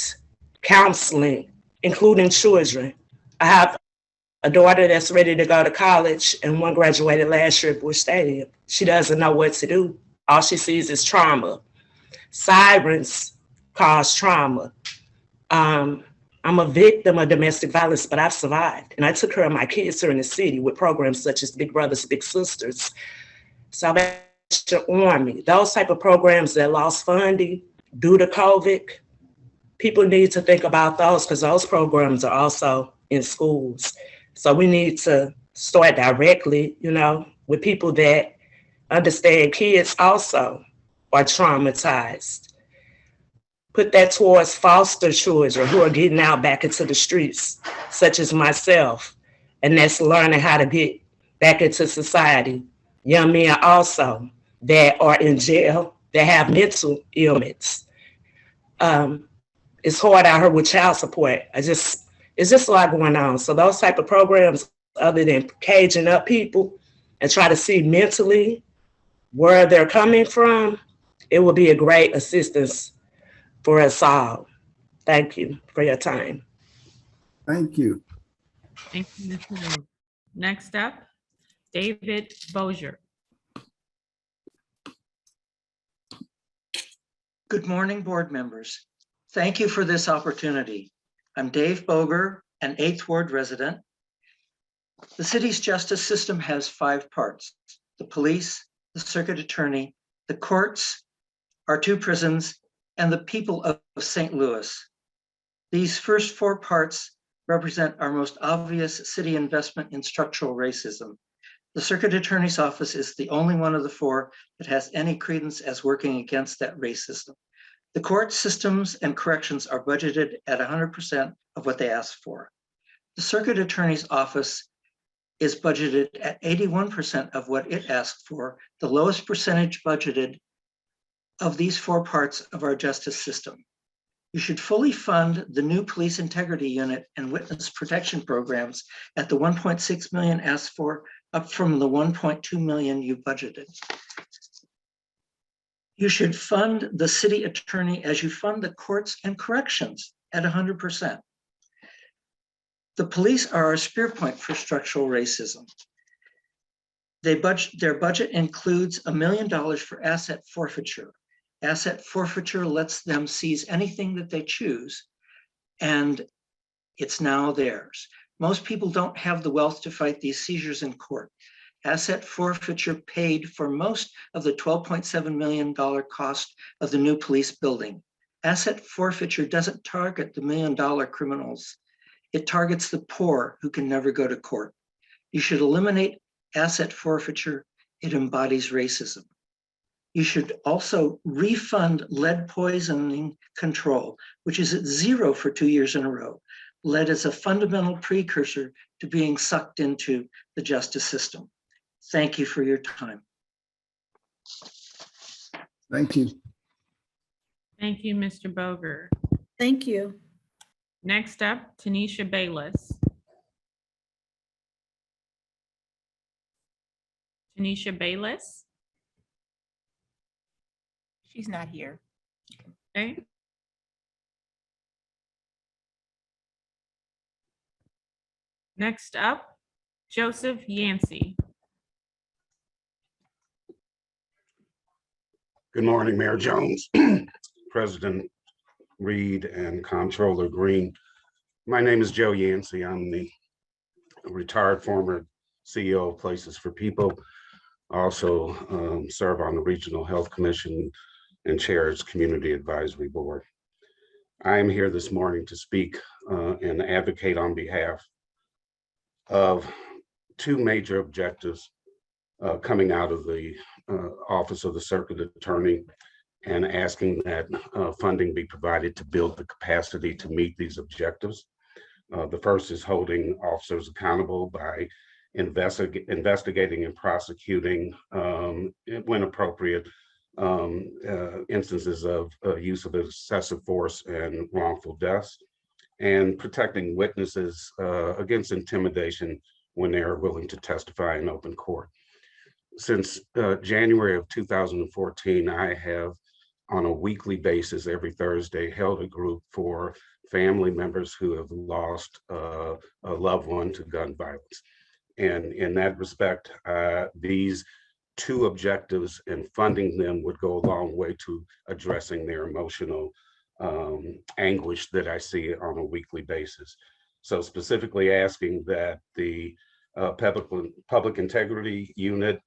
counseling, including children. I have a daughter that's ready to go to college and one graduated last year at Bush Stadium. She doesn't know what to do. All she sees is trauma. Sirens cause trauma. I'm a victim of domestic violence, but I've survived. And I took care of my kids here in the city with programs such as Big Brothers, Big Sisters, Salvation Army, those type of programs that lost funding due to COVID. People need to think about those because those programs are also in schools. So we need to start directly, with people that understand kids also are traumatized. Put that towards foster children who are getting out back into the streets, such as myself, and that's learning how to get back into society. Young men also that are in jail, that have mental ailments. It's hard out here with child support. It's just a lot going on. So those type of programs, other than caging up people and try to see mentally where they're coming from, it will be a great assistance for us all. Thank you for your time. Thank you. Thank you, Ms. Hill. Next up, David Bozier. Good morning, board members. Thank you for this opportunity. I'm Dave Boger, an 8th Ward resident. The city's justice system has 5 parts: the police, the circuit attorney, the courts, our 2 prisons, and the people of St. Louis. These first 4 parts represent our most obvious city investment in structural racism. The circuit attorney's office is the only one of the 4 that has any credence as working against that racism. The court systems and corrections are budgeted at 100% of what they ask for. The circuit attorney's office is budgeted at 81% of what it asked for, the lowest percentage budgeted of these 4 parts of our justice system. You should fully fund the new police integrity unit and witness protection programs at the 1.6 million asked for, up from the 1.2 million you budgeted. You should fund the city attorney as you fund the courts and corrections at 100%. The police are our spear point for structural racism. Their budget includes $1 million for asset forfeiture. Asset forfeiture lets them seize anything that they choose, and it's now theirs. Most people don't have the wealth to fight these seizures in court. Asset forfeiture paid for most of the $12.7 million cost of the new police building. Asset forfeiture doesn't target the $1 million criminals. It targets the poor who can never go to court. You should eliminate asset forfeiture. It embodies racism. You should also refund lead poisoning control, which is at 0 for 2 years in a row. Lead is a fundamental precursor to being sucked into the justice system. Thank you for your time. Thank you. Thank you, Mr. Boger. Thank you. Next up, Tanisha Bayless. Tanisha Bayless. She's not here. Okay. Next up, Joseph Yancey. Good morning, Mayor Jones, President Reed, and Comptroller Green. My name is Joe Yancey. I'm the retired former CEO of Places for People. I also serve on the Regional Health Commission and chair its Community Advisory Board. I am here this morning to speak and advocate on behalf of 2 major objectives coming out of the Office of the Circuit Attorney, and asking that funding be provided to build the capacity to meet these objectives. The first is holding officers accountable by investigating and prosecuting, when appropriate, instances of use of excessive force and wrongful deaths, and protecting witnesses against intimidation when they are willing to testify in open court. Since January of 2014, I have, on a weekly basis, every Thursday, held a group for family members who have lost a loved one to gun violence. And in that respect, these 2 objectives and funding them would go a long way to addressing their emotional anguish that I see on a weekly basis. So specifically asking that the Public Integrity Unit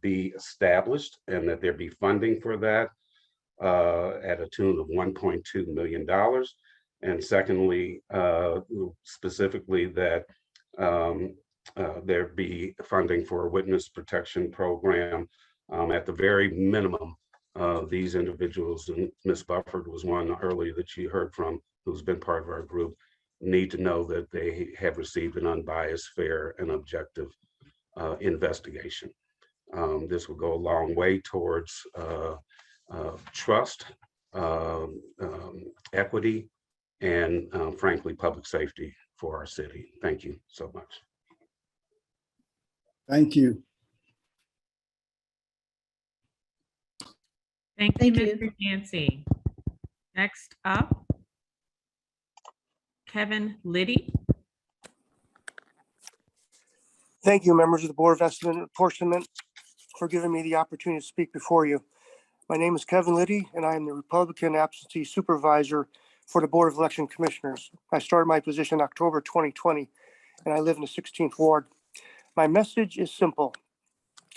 be established and that there be funding for that at a tune of $1.2 million. And secondly, specifically that there be funding for a witness protection program. At the very minimum, these individuals, and Ms. Bufford was one earlier that you heard from, who's been part of our group, need to know that they have received an unbiased, fair, and objective investigation. This will go a long way towards trust, equity, and frankly, public safety for our city. Thank you so much. Thank you. Thank you, Mr. Yancey. Next up, Kevin Liddy. Thank you, members of the Board of Estimate and Apportionment, for giving me the opportunity to speak before you. My name is Kevin Liddy, and I am the Republican Absentee Supervisor for the Board of Election Commissioners. I started my position in October 2020, and I live in the 16th Ward. My message is simple.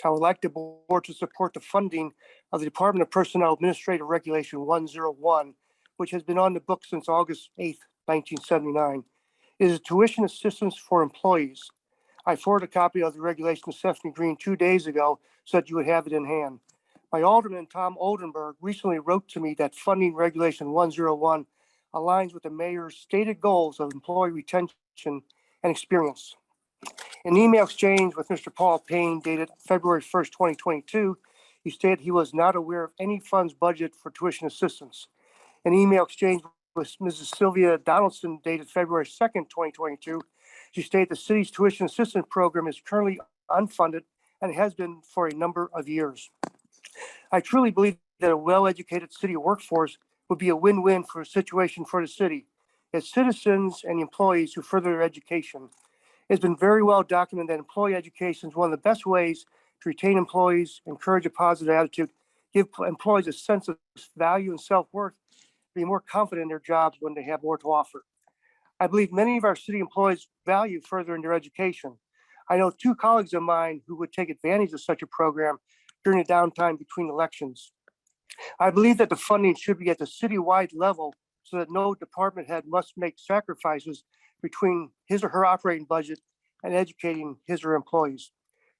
I would like the board to support the funding of the Department of Personnel Administrative Regulation 101, which has been on the books since August 8th, 1979. It is a tuition assistance for employees. I forwarded a copy of the regulation to Stephanie Green 2 days ago so that you would have it in hand. My alderman, Tom Oldenburg, recently wrote to me that funding Regulation 101 aligns with the mayor's stated goals of employee retention and experience. In an email exchange with Mr. Paul Payne dated February 1st, 2022, he stated he was not aware of any funds budget for tuition assistance. An email exchange with Mrs. Sylvia Donaldson dated February 2nd, 2022, she stated the city's tuition assistance program is currently unfunded and has been for a number of years. I truly believe that a well-educated city workforce would be a win-win for a situation for the city. As citizens and employees who further their education, it's been very well documented that employee education is one of the best ways to retain employees, encourage a positive attitude, give employees a sense of value and self-worth, be more confident in their jobs when they have more to offer. I believe many of our city employees value furthering their education. I know 2 colleagues of mine who would take advantage of such a program during the downtime between elections. I believe that the funding should be at the citywide level so that no department head must make sacrifices between his or her operating budget and educating his or her employees.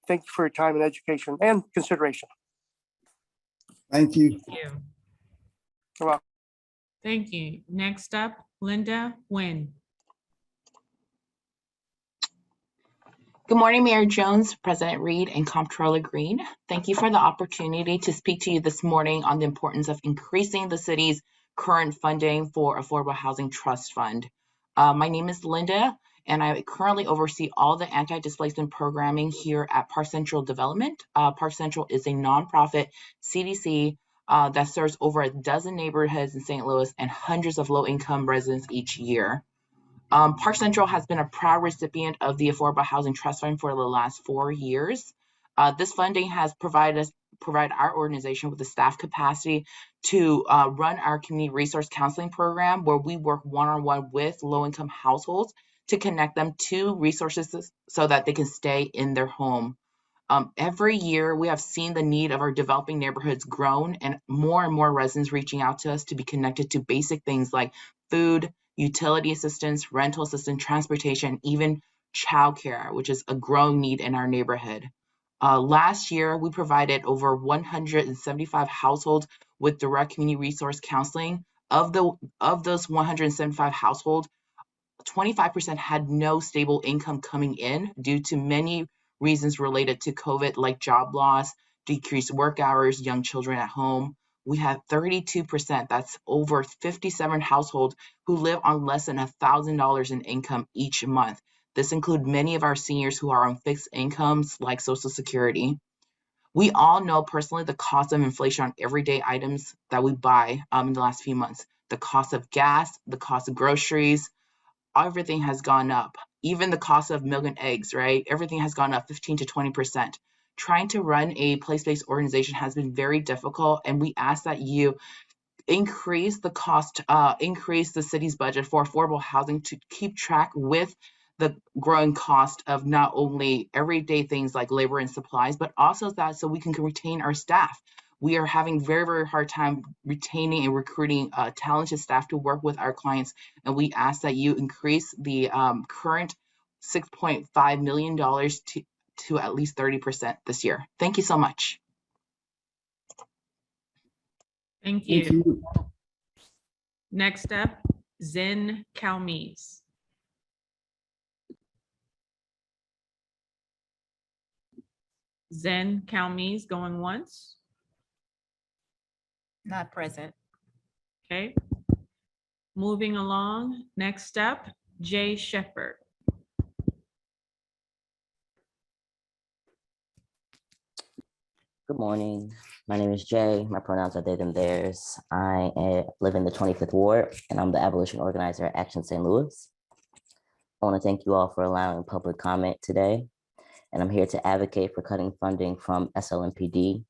Thank you for your time and education and consideration. Thank you. Thank you. You're welcome. Thank you. Next up, Linda Nguyen. Good morning, Mayor Jones, President Reed, and Comptroller Green. Thank you for the opportunity to speak to you this morning on the importance of increasing the city's current funding for Affordable Housing Trust Fund. My name is Linda, and I currently oversee all the anti-displacement programming here at Park Central Development. Park Central is a nonprofit CDC that serves over a dozen neighborhoods in St. Louis and hundreds of low-income residents each year. Park Central has been a proud recipient of the Affordable Housing Trust Fund for the last 4 years. This funding has provided our organization with the staff capacity to run our community resource counseling program, where we work one-on-one with low-income households to connect them to resources so that they can stay in their home. Every year, we have seen the need of our developing neighborhoods grown and more residents reaching out to us to be connected to basic things like food, utility assistance, rental assistance, transportation, even childcare, which is a growing need in our neighborhood. Last year, we provided over 175 households with direct community resource counseling. Of those 175 households, 25% had no stable income coming in due to many reasons related to COVID, like job loss, decreased work hours, young children at home. We have 32%, that's over 57 households who live on less than $1,000 in income each month. This includes many of our seniors who are on fixed incomes like Social Security. We all know personally the cost of inflation on everyday items that we buy in the last few months. The cost of gas, the cost of groceries, everything has gone up. Even the cost of milk and eggs, right? Everything has gone up 15 to 20%. Trying to run a place-based organization has been very difficult, and we ask that you increase the cost, increase the city's budget for affordable housing to keep track with the growing cost of not only everyday things like labor and supplies, but also that so we can retain our staff. We are having very hard time retaining and recruiting talented staff to work with our clients, and we ask that you increase the current $6.5 million to at least 30% this year. Thank you so much. Thank you. Next up, Zen Calmes. Zen Calmes going once. Not present. Okay. Moving along, next up, Jay Shepherd. Good morning. My name is Jay. My pronouns are they, them, theirs. I live in the 25th Ward, and I'm the abolition organizer at Action St. Louis. I want to thank you all for allowing public comment today, and I'm here to advocate for cutting funding from SLMPD.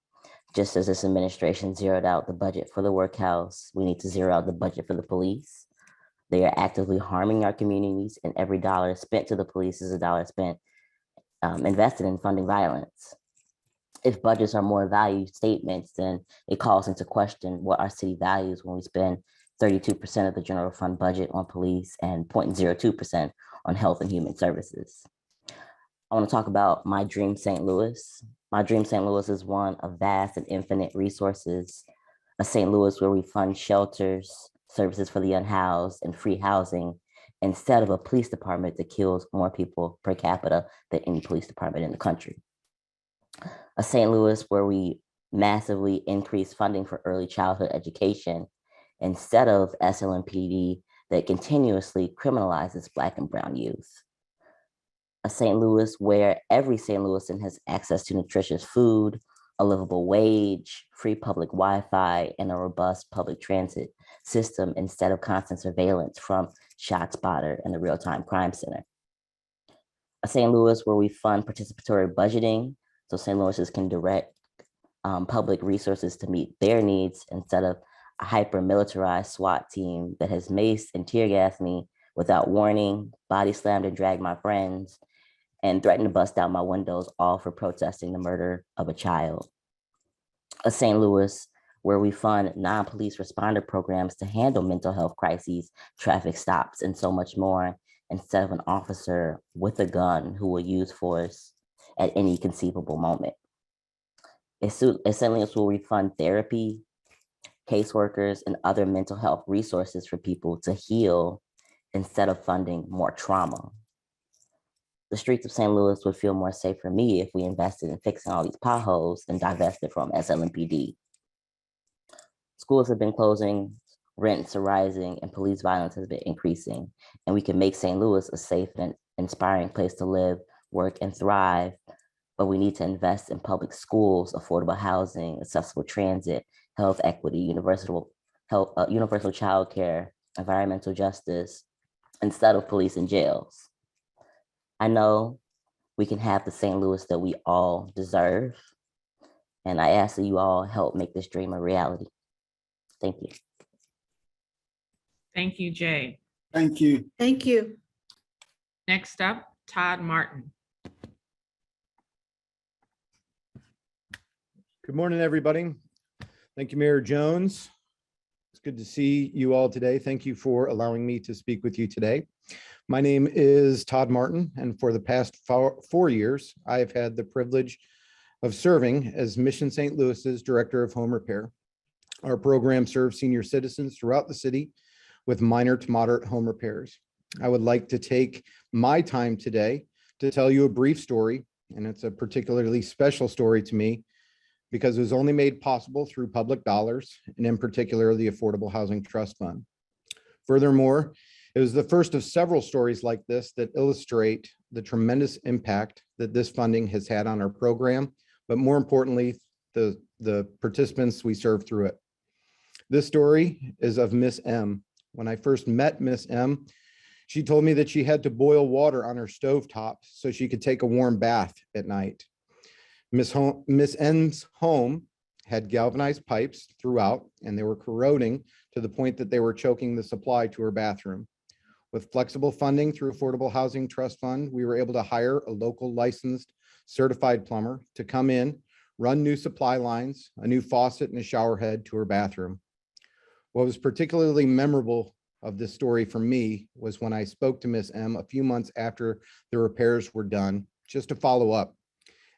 Just as this administration zeroed out the budget for the workhouse, we need to zero out the budget for the police. They are actively harming our communities, and every dollar spent to the police is a dollar spent invested in funding violence. If budgets are more value statements, then it calls into question what our city values when we spend 32% of the general fund budget on police and 0.02% on health and human services. I want to talk about my dream St. Louis. My dream St. Louis is one of vast and infinite resources, a St. Louis where we fund shelters, services for the unhoused, and free housing, instead of a police department that kills more people per capita than any police department in the country. A St. Louis where we massively increase funding for early childhood education instead of SLMPD that continuously criminalizes Black and brown youth. A St. Louis where every St. Louisan has access to nutritious food, a livable wage, free public Wi-Fi, and a robust public transit system instead of constant surveillance from ShotSpotter and the Real-Time Crime Center. A St. Louis where we fund participatory budgeting so St. Louisans can direct public resources to meet their needs instead of a hyper-militarized SWAT team that has maced and tear gassed me without warning, body slammed and dragged my friends, and threatened to bust out my windows, all for protesting the murder of a child. A St. Louis where we fund non-police responder programs to handle mental health crises, traffic stops, and so much more, instead of an officer with a gun who will use force at any conceivable moment. A St. Louis where we fund therapy, caseworkers, and other mental health resources for people to heal instead of funding more trauma. The streets of St. Louis would feel more safe for me if we invested in fixing all these potholes and divested from SLMPD. Schools have been closing, rents are rising, and police violence has been increasing. And we can make St. Louis a safe and inspiring place to live, work, and thrive. But we need to invest in public schools, affordable housing, accessible transit, health equity, universal childcare, environmental justice, instead of police and jails. I know we can have the St. Louis that we all deserve. And I ask that you all help make this dream a reality. Thank you. Thank you, Jay. Thank you. Thank you. Next up, Todd Martin. Good morning, everybody. Thank you, Mayor Jones. It's good to see you all today. Thank you for allowing me to speak with you today. My name is Todd Martin, and for the past 4 years, I have had the privilege of serving as Mission St. Louis's Director of Home Repair. Our program serves senior citizens throughout the city with minor to moderate home repairs. I would like to take my time today to tell you a brief story, and it's a particularly special story to me because it was only made possible through public dollars, and in particular, the Affordable Housing Trust Fund. Furthermore, it was the first of several stories like this that illustrate the tremendous impact that this funding has had on our program, but more importantly, the participants we serve through it. This story is of Miss M. When I first met Miss M, she told me that she had to boil water on her stovetop so she could take a warm bath at night. Miss M's home had galvanized pipes throughout, and they were corroding to the point that they were choking the supply to her bathroom. With flexible funding through Affordable Housing Trust Fund, we were able to hire a local licensed certified plumber to come in, run new supply lines, a new faucet, and a shower head to her bathroom. What was particularly memorable of this story for me was when I spoke to Miss M a few months after the repairs were done, just to follow up.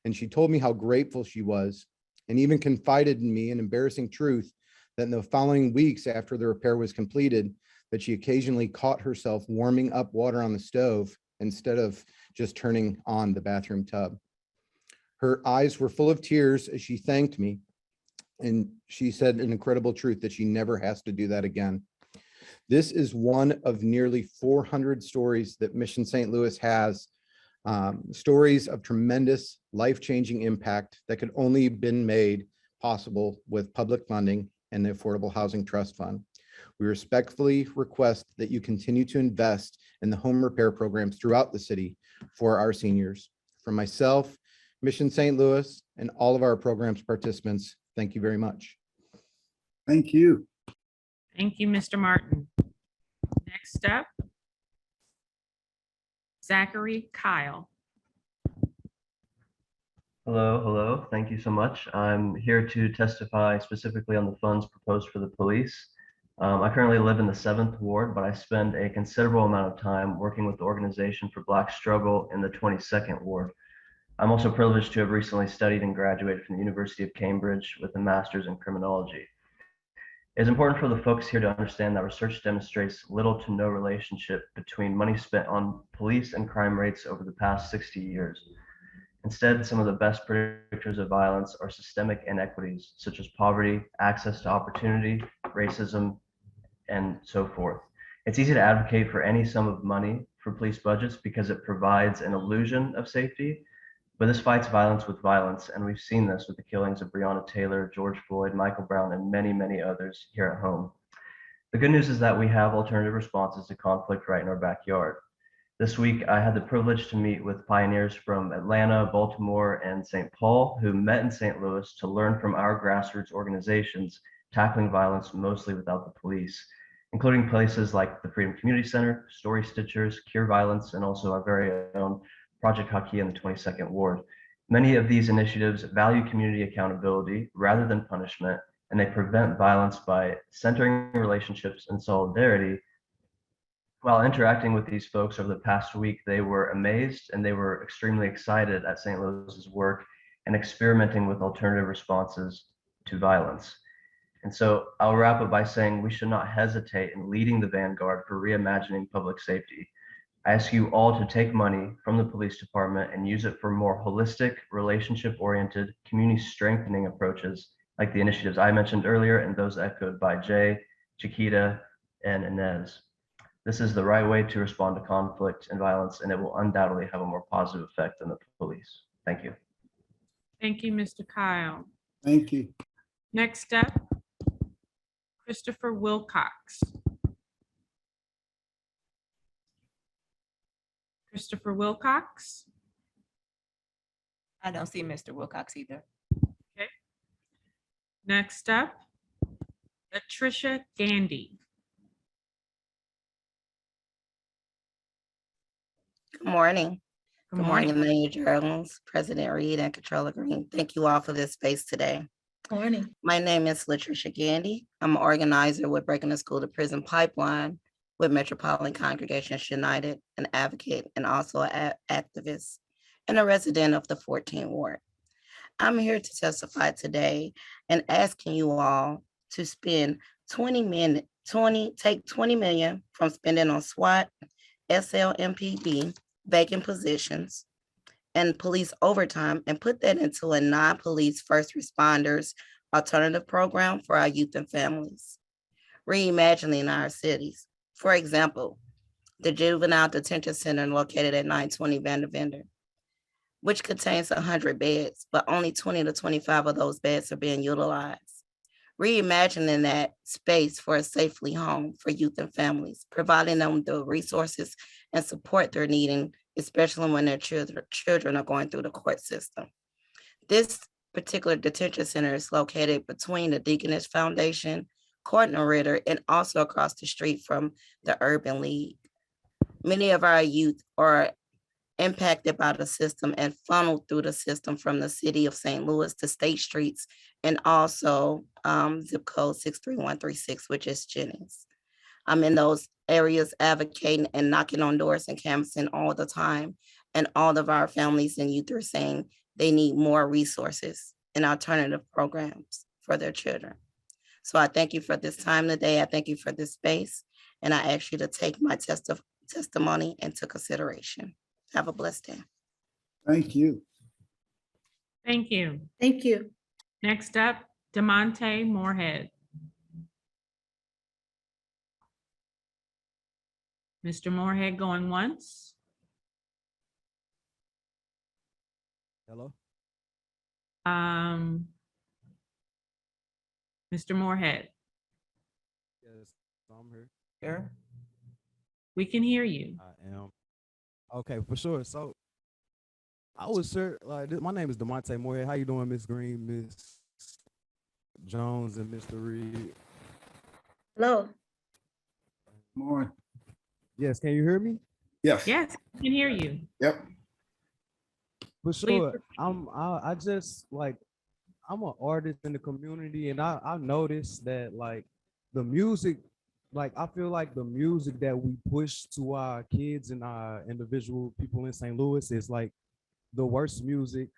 And she told me how grateful she was, and even confided in me an embarrassing truth that in the following weeks after the repair was completed, that she occasionally caught herself warming up water on the stove instead of just turning on the bathroom tub. Her eyes were full of tears as she thanked me, and she said an incredible truth that she never has to do that again. This is one of nearly 400 stories that Mission St. Louis has, stories of tremendous life-changing impact that could only have been made possible with public funding and the Affordable Housing Trust Fund. We respectfully request that you continue to invest in the home repair programs throughout the city for our seniors. For myself, Mission St. Louis, and all of our programs participants, thank you very much. Thank you. Thank you, Mr. Martin. Next up, Zachary Kyle. Hello, hello. Thank you so much. I'm here to testify specifically on the funds proposed for the police. I currently live in the 7th Ward, but I spend a considerable amount of time working with the Organization for Black Struggle in the 22nd Ward. I'm also privileged to have recently studied and graduated from the University of Cambridge with a master's in criminology. It is important for the folks here to understand that research demonstrates little to no relationship between money spent on police and crime rates over the past 60 years. Instead, some of the best predictors of violence are systemic inequities, such as poverty, access to opportunity, racism, and so forth. It's easy to advocate for any sum of money for police budgets because it provides an illusion of safety, but this fights violence with violence, and we've seen this with the killings of Breonna Taylor, George Floyd, Michael Brown, and many, many others here at home. The good news is that we have alternative responses to conflict right in our backyard. This week, I had the privilege to meet with pioneers from Atlanta, Baltimore, and St. Paul who met in St. Louis to learn from our grassroots organizations tackling violence mostly without the police, including places like the Freedom Community Center, Story Stitchers, Cure Violence, and also our very own Project Haki in the 22nd Ward. Many of these initiatives value community accountability rather than punishment, and they prevent violence by centering relationships and solidarity. While interacting with these folks over the past week, they were amazed and they were extremely excited at St. Louis's work and experimenting with alternative responses to violence. And so I'll wrap up by saying we should not hesitate in leading the vanguard for reimagining public safety. I ask you all to take money from the police department and use it for more holistic, relationship-oriented, community-strengthening approaches like the initiatives I mentioned earlier and those echoed by Jay, Chiquita, and Inez. This is the right way to respond to conflict and violence, and it will undoubtedly have a more positive effect than the police. Thank you. Thank you, Mr. Kyle. Thank you. Next up, Christopher Wilcox. Christopher Wilcox. I don't see Mr. Wilcox either. Okay. Next up, Latricia Gandy. Good morning. Good morning. Mayor Jones, President Reed, and Controller Green. Thank you all for this space today. Morning. My name is Latricia Gandy. I'm an organizer with Breaking the School to Prison Pipeline with Metropolitan Congregations United, an advocate, and also an activist, and a resident of the 14th Ward. I'm here to testify today and asking you all to spend take 20 million from spending on SWAT, SLMPB, vacant positions, and police overtime and put that into a non-police first responders alternative program for our youth and families. Reimagining our cities. For example, the Juvenile Detention Center located at 920 Vandervender, which contains 100 beds, but only 20 to 25 of those beds are being utilized. Reimagining that space for a safely home for youth and families, providing them the resources and support they're needing, especially when their children are going through the court system. This particular detention center is located between the Deaconess Foundation, Courtney Ritter, and also across the street from the Urban League. Many of our youth are impacted by the system and funneled through the system from the city of St. Louis to State Streets and also zip code 63136, which is Jennings. I'm in those areas advocating and knocking on doors and canvassing all the time. And all of our families and youth are saying they need more resources and alternative programs for their children. So I thank you for this time today. I thank you for this space. And I ask you to take my testimony into consideration. Have a blessed day. Thank you. Thank you. Thank you. Next up, DeMonte Moorhead. Mr. Moorhead going once. Hello. Mr. Moorhead. Yes, I'm here. Here. We can hear you. I am. Okay, for sure. So I was sure, my name is DeMonte Moorhead. How you doing, Miss Green, Miss Jones, and Mr. Reed? Hello. Morning. Yes, can you hear me? Yes. Yes, I can hear you. Yep. For Please. sure. I just like I'm an artist in the community, and I noticed that like the music, like I feel like the music that we push to our kids and our individual people in St. Louis is like the worst music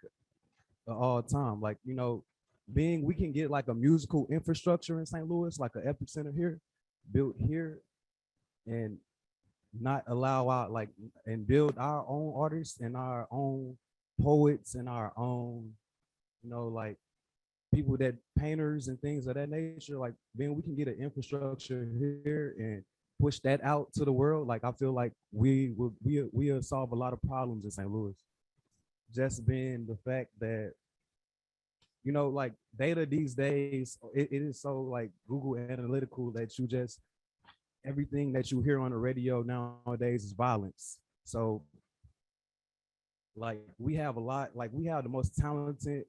of all time. Like, you know, we can get like a musical infrastructure in St. Louis, like an epicenter here, built here, and not allow our like and build our own artists and our own poets and our own, you know, like people that painters and things of that nature. Like then we can get an infrastructure here and push that out to the world. Like I feel like we'll solve a lot of problems in St. Louis. Just being the fact that, you know, like data these days, it is so like Google analytical that you just everything that you hear on the radio nowadays is violence. So like we have a lot, like we have the most talented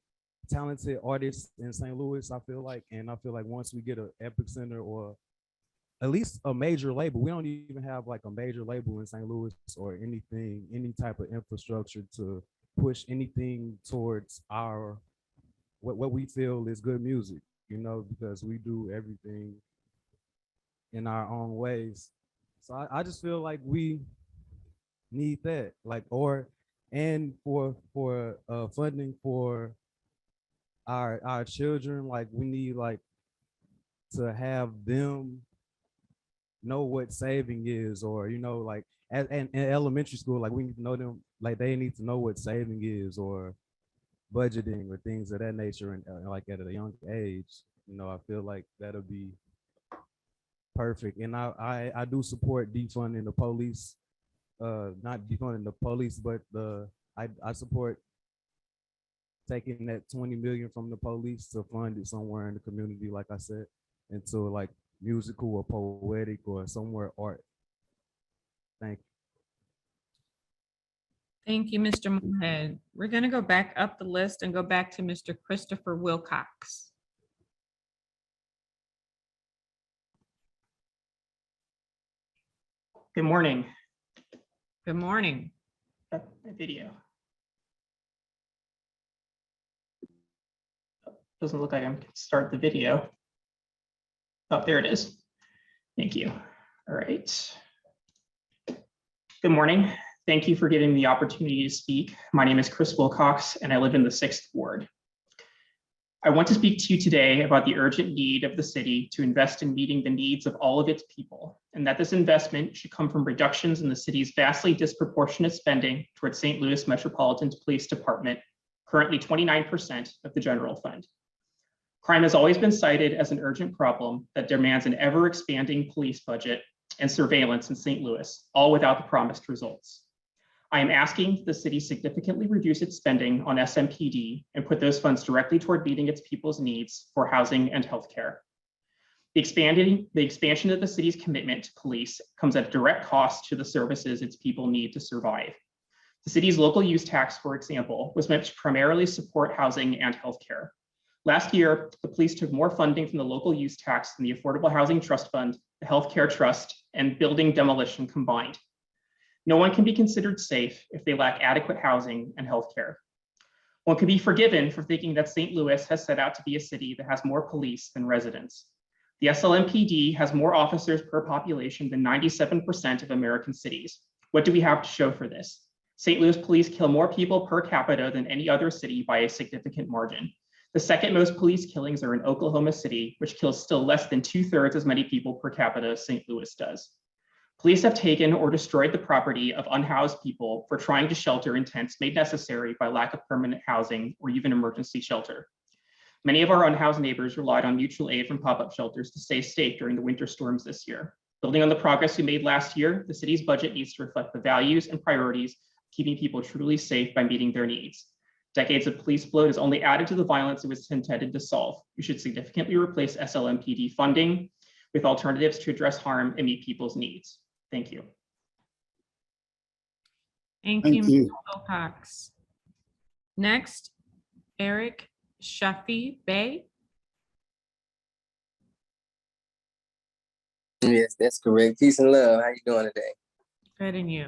artists in St. Louis, I feel like. And I feel like once we get an epicenter or at least a major label, we don't even have like a major label in St. Louis or anything, any type of infrastructure to push anything towards our what we feel is good music, you know, because we do everything in our own ways. So I just feel like we need that, like, and for funding for our children, like we need like to have them know what saving is, or you know, like in elementary school, like we need to know them, like they need to know what saving is, or budgeting, or things of that nature, and like at a young age. You know, I feel like that'll be perfect. And I do support defunding the police, not defunding the police, but I support taking that 20 million from the police to fund it somewhere in the community, like I said, into like musical or poetic or somewhere art. Thank you. Thank you, Mr. Moorhead. We're going to go back up the list and go back to Mr. Christopher Wilcox. Good morning. Good morning. A video. Doesn't look like I'm going to start the video. Oh, there it is. Thank you. All right. Good morning. Thank you for giving me the opportunity to speak. My name is Chris Wilcox, and I live in the 6th Ward. I want to speak to you today about the urgent need of the city to invest in meeting the needs of all of its people, and that this investment should come from reductions in the city's vastly disproportionate spending towards St. Louis Metropolitan Police Department, currently 29% of the general fund. Crime has always been cited as an urgent problem that demands an ever-expanding police budget and surveillance in St. Louis, all without the promised results. I am asking the city significantly reduce its spending on SMPD and put those funds directly toward meeting its people's needs for housing and healthcare. The expansion of the city's commitment to police comes at a direct cost to the services its people need to survive. The city's local use tax, for example, was meant to primarily support housing and healthcare. Last year, the police took more funding from the local use tax than the Affordable Housing Trust Fund, the Healthcare Trust, and building demolition combined. No one can be considered safe if they lack adequate housing and healthcare. One can be forgiven for thinking that St. Louis has set out to be a city that has more police than residents. The SLMPD has more officers per population than 97% of American cities. What do we have to show for this? St. Louis police kill more people per capita than any other city by a significant margin. The second most police killings are in Oklahoma City, which kills still less than 2/3 as many people per capita as St. Louis does. Police have taken or destroyed the property of unhoused people for trying to shelter in tents made necessary by lack of permanent housing or even emergency shelter. Many of our unhoused neighbors relied on mutual aid from pop-up shelters to stay safe during the winter storms this year. Building on the progress we made last year, the city's budget needs to reflect the values and priorities of keeping people truly safe by meeting their needs. Decades of police bloat has only added to the violence it was intended to solve. We should significantly replace SLMPD funding with alternatives to address harm and meet people's needs. Thank you. Thank Thank you, you. Mr. Wilcox. Next, Eric Shafi Bey. Yes, that's correct. Peace and love. How you doing today? Good, and you?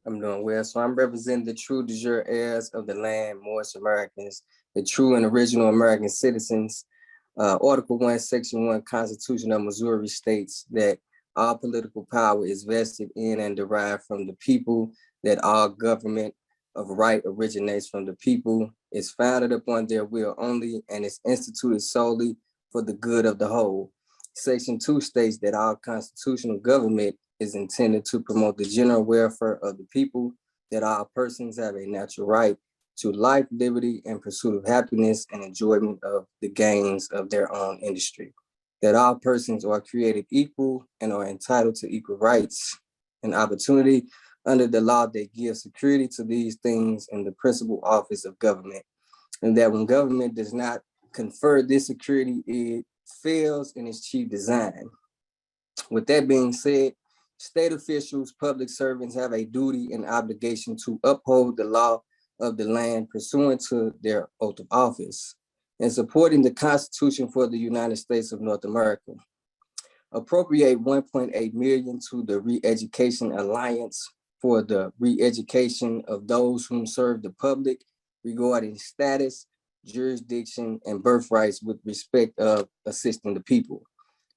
I'm doing well. So I'm representing the true de jure heirs of the land, Moorish Americans, the true and original American citizens. Article 1, Section 1, Constitution of Missouri states that all political power is vested in and derived from the people, that all government of right originates from the people, is founded upon their will only, and is instituted solely for the good of the whole. Section 2 states that all constitutional government is intended to promote the general welfare of the people, that all persons have a natural right to life, liberty, and pursuit of happiness and enjoyment of the gains of their own industry, that all persons are created equal and are entitled to equal rights and opportunity under the law that gives security to these things in the principal office of government, and that when government does not confer this security, it fails in its chief design. With that being said, state officials, public servants have a duty and obligation to uphold the law of the land pursuant to their oath of office, and supporting the Constitution for the United States of North America. Appropriate 1.8 million to the Re-Education Alliance for the re-education of those whom serve the public regarding status, jurisdiction, and birthrights with respect of assisting the people,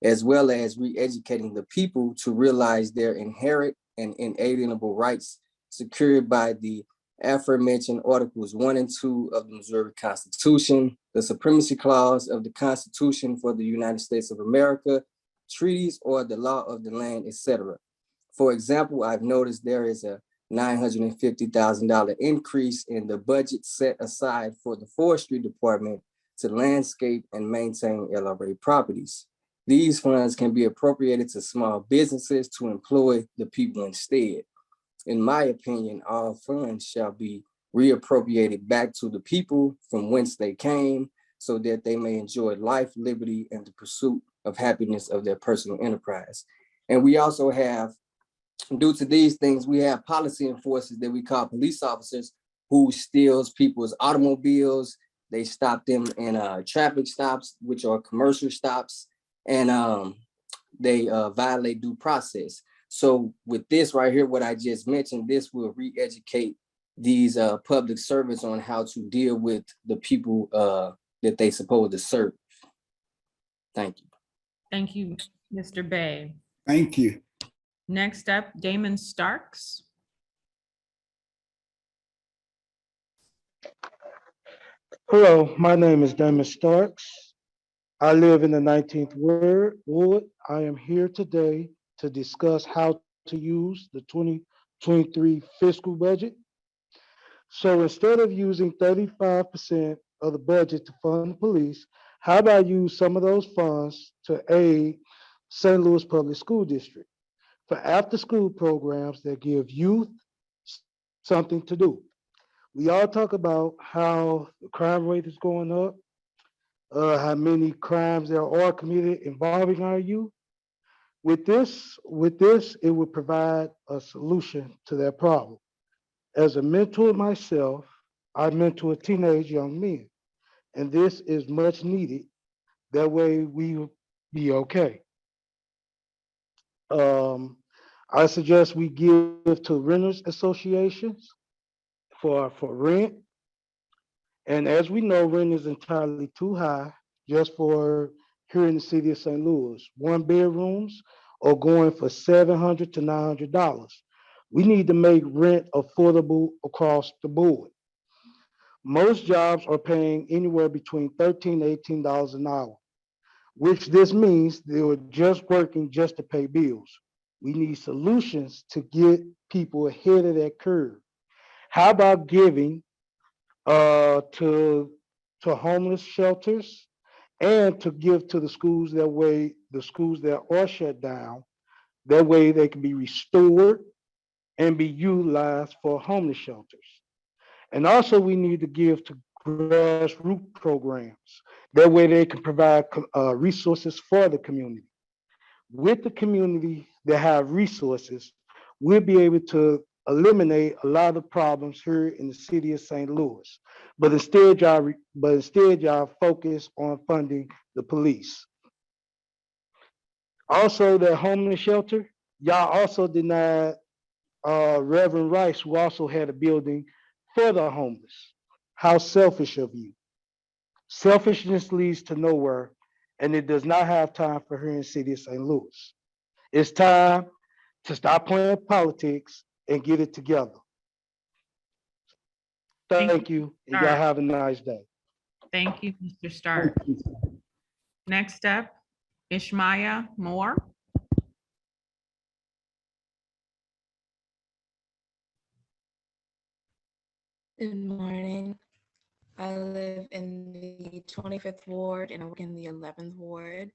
as well as re-educating the people to realize their inherent and inalienable rights secured by the aforementioned Articles 1 and 2 of the Missouri Constitution, the Supremacy Clause of the Constitution for the United States of America, treaties or the law of the land, etc. For example, I've noticed there is a $950,000 increase in the budget set aside for the forestry department to landscape and maintain LRA properties. These funds can be appropriated to small businesses to employ the people instead. In my opinion, all funds shall be reappropriated back to the people from whence they came, so that they may enjoy life, liberty, and the pursuit of happiness of their personal enterprise. And we also have, due to these things, we have policy enforcers that we call police officers who steals people's automobiles. They stop them in traffic stops, which are commercial stops, and they violate due process. So with this right here, what I just mentioned, this will re-educate these public servants on how to deal with the people that they supposed to serve. Thank you. Thank you, Mr. Bay. Thank you. Next up, Damon Starks. Hello, my name is Damon Starks. I live in the 19th Ward. I am here today to discuss how to use the 2023 fiscal budget. So instead of using 35% of the budget to fund the police, how about I use some of those funds to aid St. Louis Public School District for after-school programs that give youth something to do. We all talk about how the crime rate is going up, how many crimes there are committed involving our youth. With this, it would provide a solution to that problem. As a mentor myself, I mentor teenage young men, and this is much needed. That way we will be okay. I suggest we give to renters associations for rent. And as we know, rent is entirely too high just for here in the city of St. Louis. One bedrooms are going for $700 to $900. We need to make rent affordable across the board. Most jobs are paying anywhere between $13 to $18 an hour, which this means they were just working just to pay bills. We need solutions to get people ahead of that curve. How about giving to homeless shelters and to give to the schools that way, the schools that are shut down, that way they can be restored and be utilized for homeless shelters. And also we need to give to grassroots programs. That way they can provide resources for the community. With the community that have resources, we'll be able to eliminate a lot of problems here in the city of St. Louis. But instead, y'all focus on funding the police. Also, the homeless shelter, y'all also denied Reverend Rice, who also had a building for the homeless. How selfish of you. Selfishness leads to nowhere, and it does not have time for here in the city of St. Louis. It's time to stop playing politics and get it together. Thank you, and y'all have a nice day. Thank you, Mr. Stark. Next up, Ishmaya Moore. Good morning. I live in the 25th ward and I work in the 11th ward.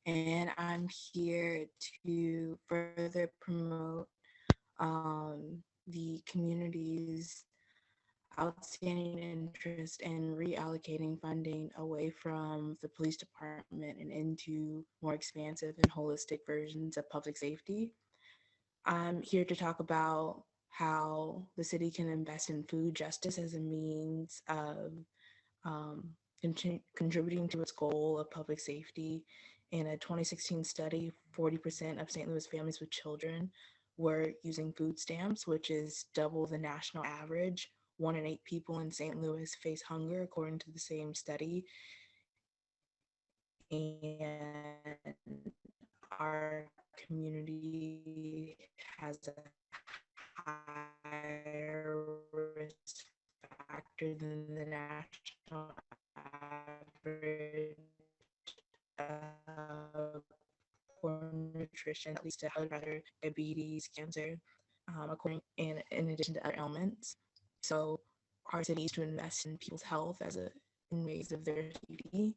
And I'm here to further promote the community's outstanding interest in reallocating funding away from the police department and into more expansive and holistic versions of public safety. I'm here to talk about how the city can invest in food justice as a means of contributing to its goal of public safety. In a 2016 study, 40% of St. Louis families with children were using food stamps, which is double the national average. 1 in 8 people in St. Louis face hunger, according to the same study. And our community has a higher risk factor than the national average of poor nutrition, at least to other diabetes, cancer, in addition to other ailments. So our city is to invest in people's health in ways of their CD.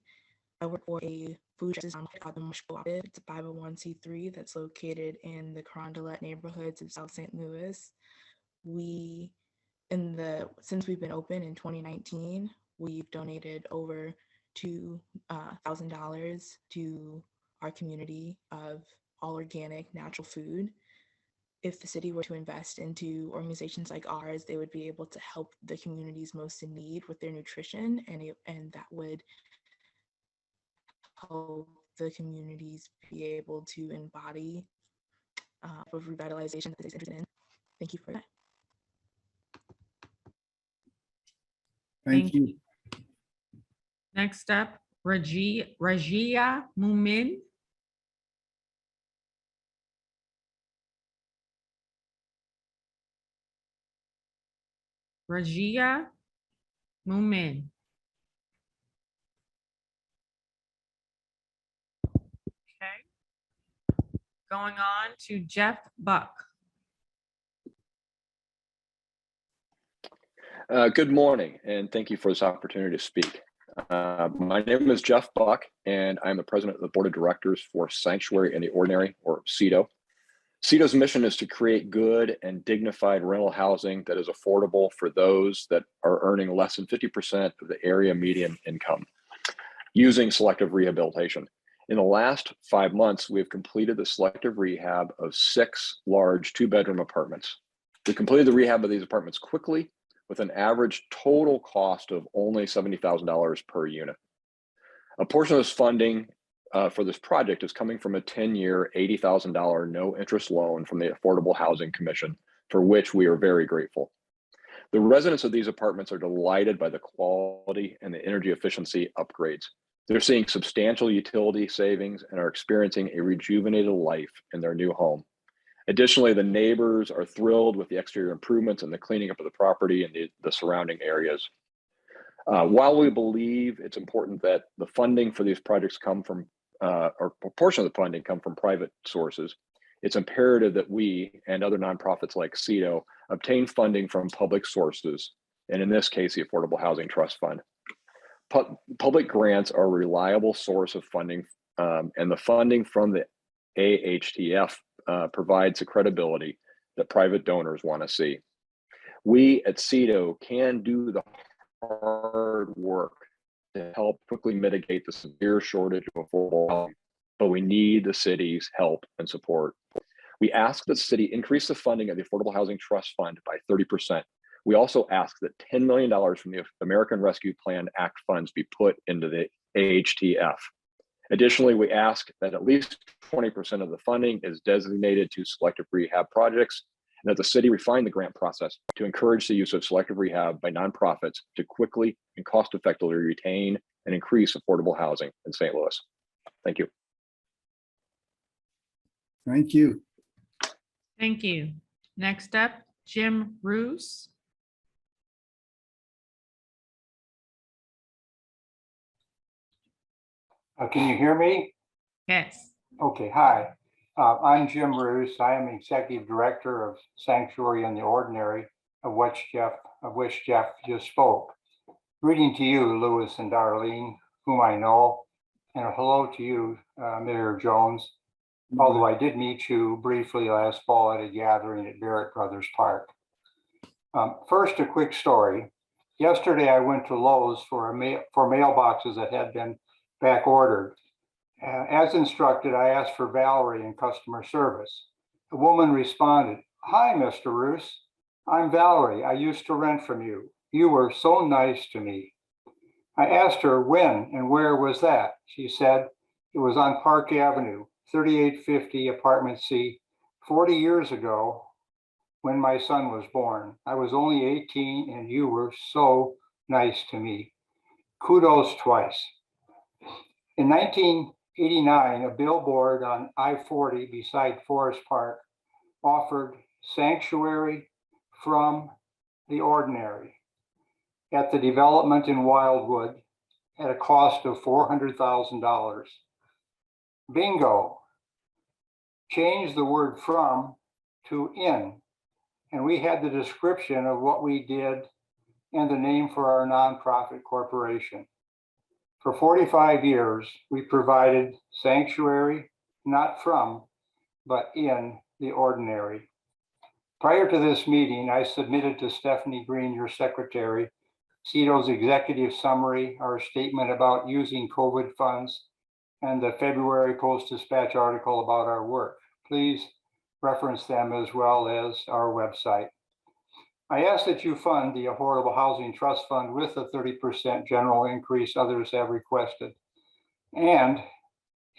I work for a food justice nonprofit called the Mush Cooperative. It's a 501c3 that's located in the Carondelet neighborhoods of South St. Louis. Since we've been open in 2019, we've donated over $2,000 to our community of all organic natural food. If the city were to invest into organizations like ours, they would be able to help the communities most in need with their nutrition, and that would help the communities be able to embody of revitalization that they're interested in. Thank you for that. Thank you. Next up, Rajia Mumin. Rajia Mumin. Okay. Going on to Jeff Buck. Good morning, and thank you for this opportunity to speak. My name is Jeff Buck, and I'm the president of the board of directors for Sanctuary in the Ordinary, or CEDO. CEDO's mission is to create good and dignified rental housing that is affordable for those that are earning less than 50% of the area median income using selective rehabilitation. In the last 5 months, we've completed the selective rehab of 6 large 2-bedroom apartments. We completed the rehab of these apartments quickly with an average total cost of only $70,000 per unit. A portion of this funding for this project is coming from a 10-year, $80,000 no-interest loan from the Affordable Housing Commission, for which we are very grateful. The residents of these apartments are delighted by the quality and the energy efficiency upgrades. They're seeing substantial utility savings and are experiencing a rejuvenated life in their new home. Additionally, the neighbors are thrilled with the exterior improvements and the cleaning up of the property and the surrounding areas. While we believe it's important that the funding for these projects come from, or a portion of the funding come from private sources, it's imperative that we and other nonprofits like CEDO obtain funding from public sources, and in this case, the Affordable Housing Trust Fund. Public grants are a reliable source of funding, and the funding from the AHTF provides the credibility that private donors want to see. We at CEDO can do the hard work to help quickly mitigate the severe shortage of affordable housing, but we need the city's help and support. We ask that the city increase the funding of the Affordable Housing Trust Fund by 30%. We also ask that $10 million from the American Rescue Plan Act funds be put into the AHTF. Additionally, we ask that at least 20% of the funding is designated to selective rehab projects, and that the city refine the grant process to encourage the use of selective rehab by nonprofits to quickly and cost effectively retain and increase affordable housing in St. Louis. Thank you. Thank you. Thank you. Next up, Jim Roos. Can you hear me? Yes. Okay, hi. I'm Jim Roos. I am Executive Director of Sanctuary in the Ordinary, of which Jeff just spoke. Greeting to you, Louis and Darlene, whom I know, and a hello to you, Mayor Jones, although I did meet you briefly last fall at a gathering at Barrett Brothers Park. First, a quick story. Yesterday, I went to Lowe's for mailboxes that had been back ordered. As instructed, I asked for Valerie in customer service. The woman responded, "Hi, Mr. Roos. I'm Valerie. I used to rent from you. You were so nice to me." I asked her when and where was that. She said it was on Park Avenue, 3850 Apartment C, 40 years ago when my son was born. I was only 18 and you were so nice to me. Kudos twice. In 1989, a billboard on I-40 beside Forest Park offered sanctuary from the ordinary at the development in Wildwood at a cost of $400,000. Bingo. Change the word from to in, and we had the description of what we did and the name for our nonprofit corporation. For 45 years, we provided sanctuary, not from, but in the ordinary. Prior to this meeting, I submitted to Stephanie Green, your secretary, CEDO's executive summary, our statement about using COVID funds, and the February Post-Dispatch article about our work. Please reference them as well as our website. I ask that you fund the Affordable Housing Trust Fund with a 30% general increase others have requested. And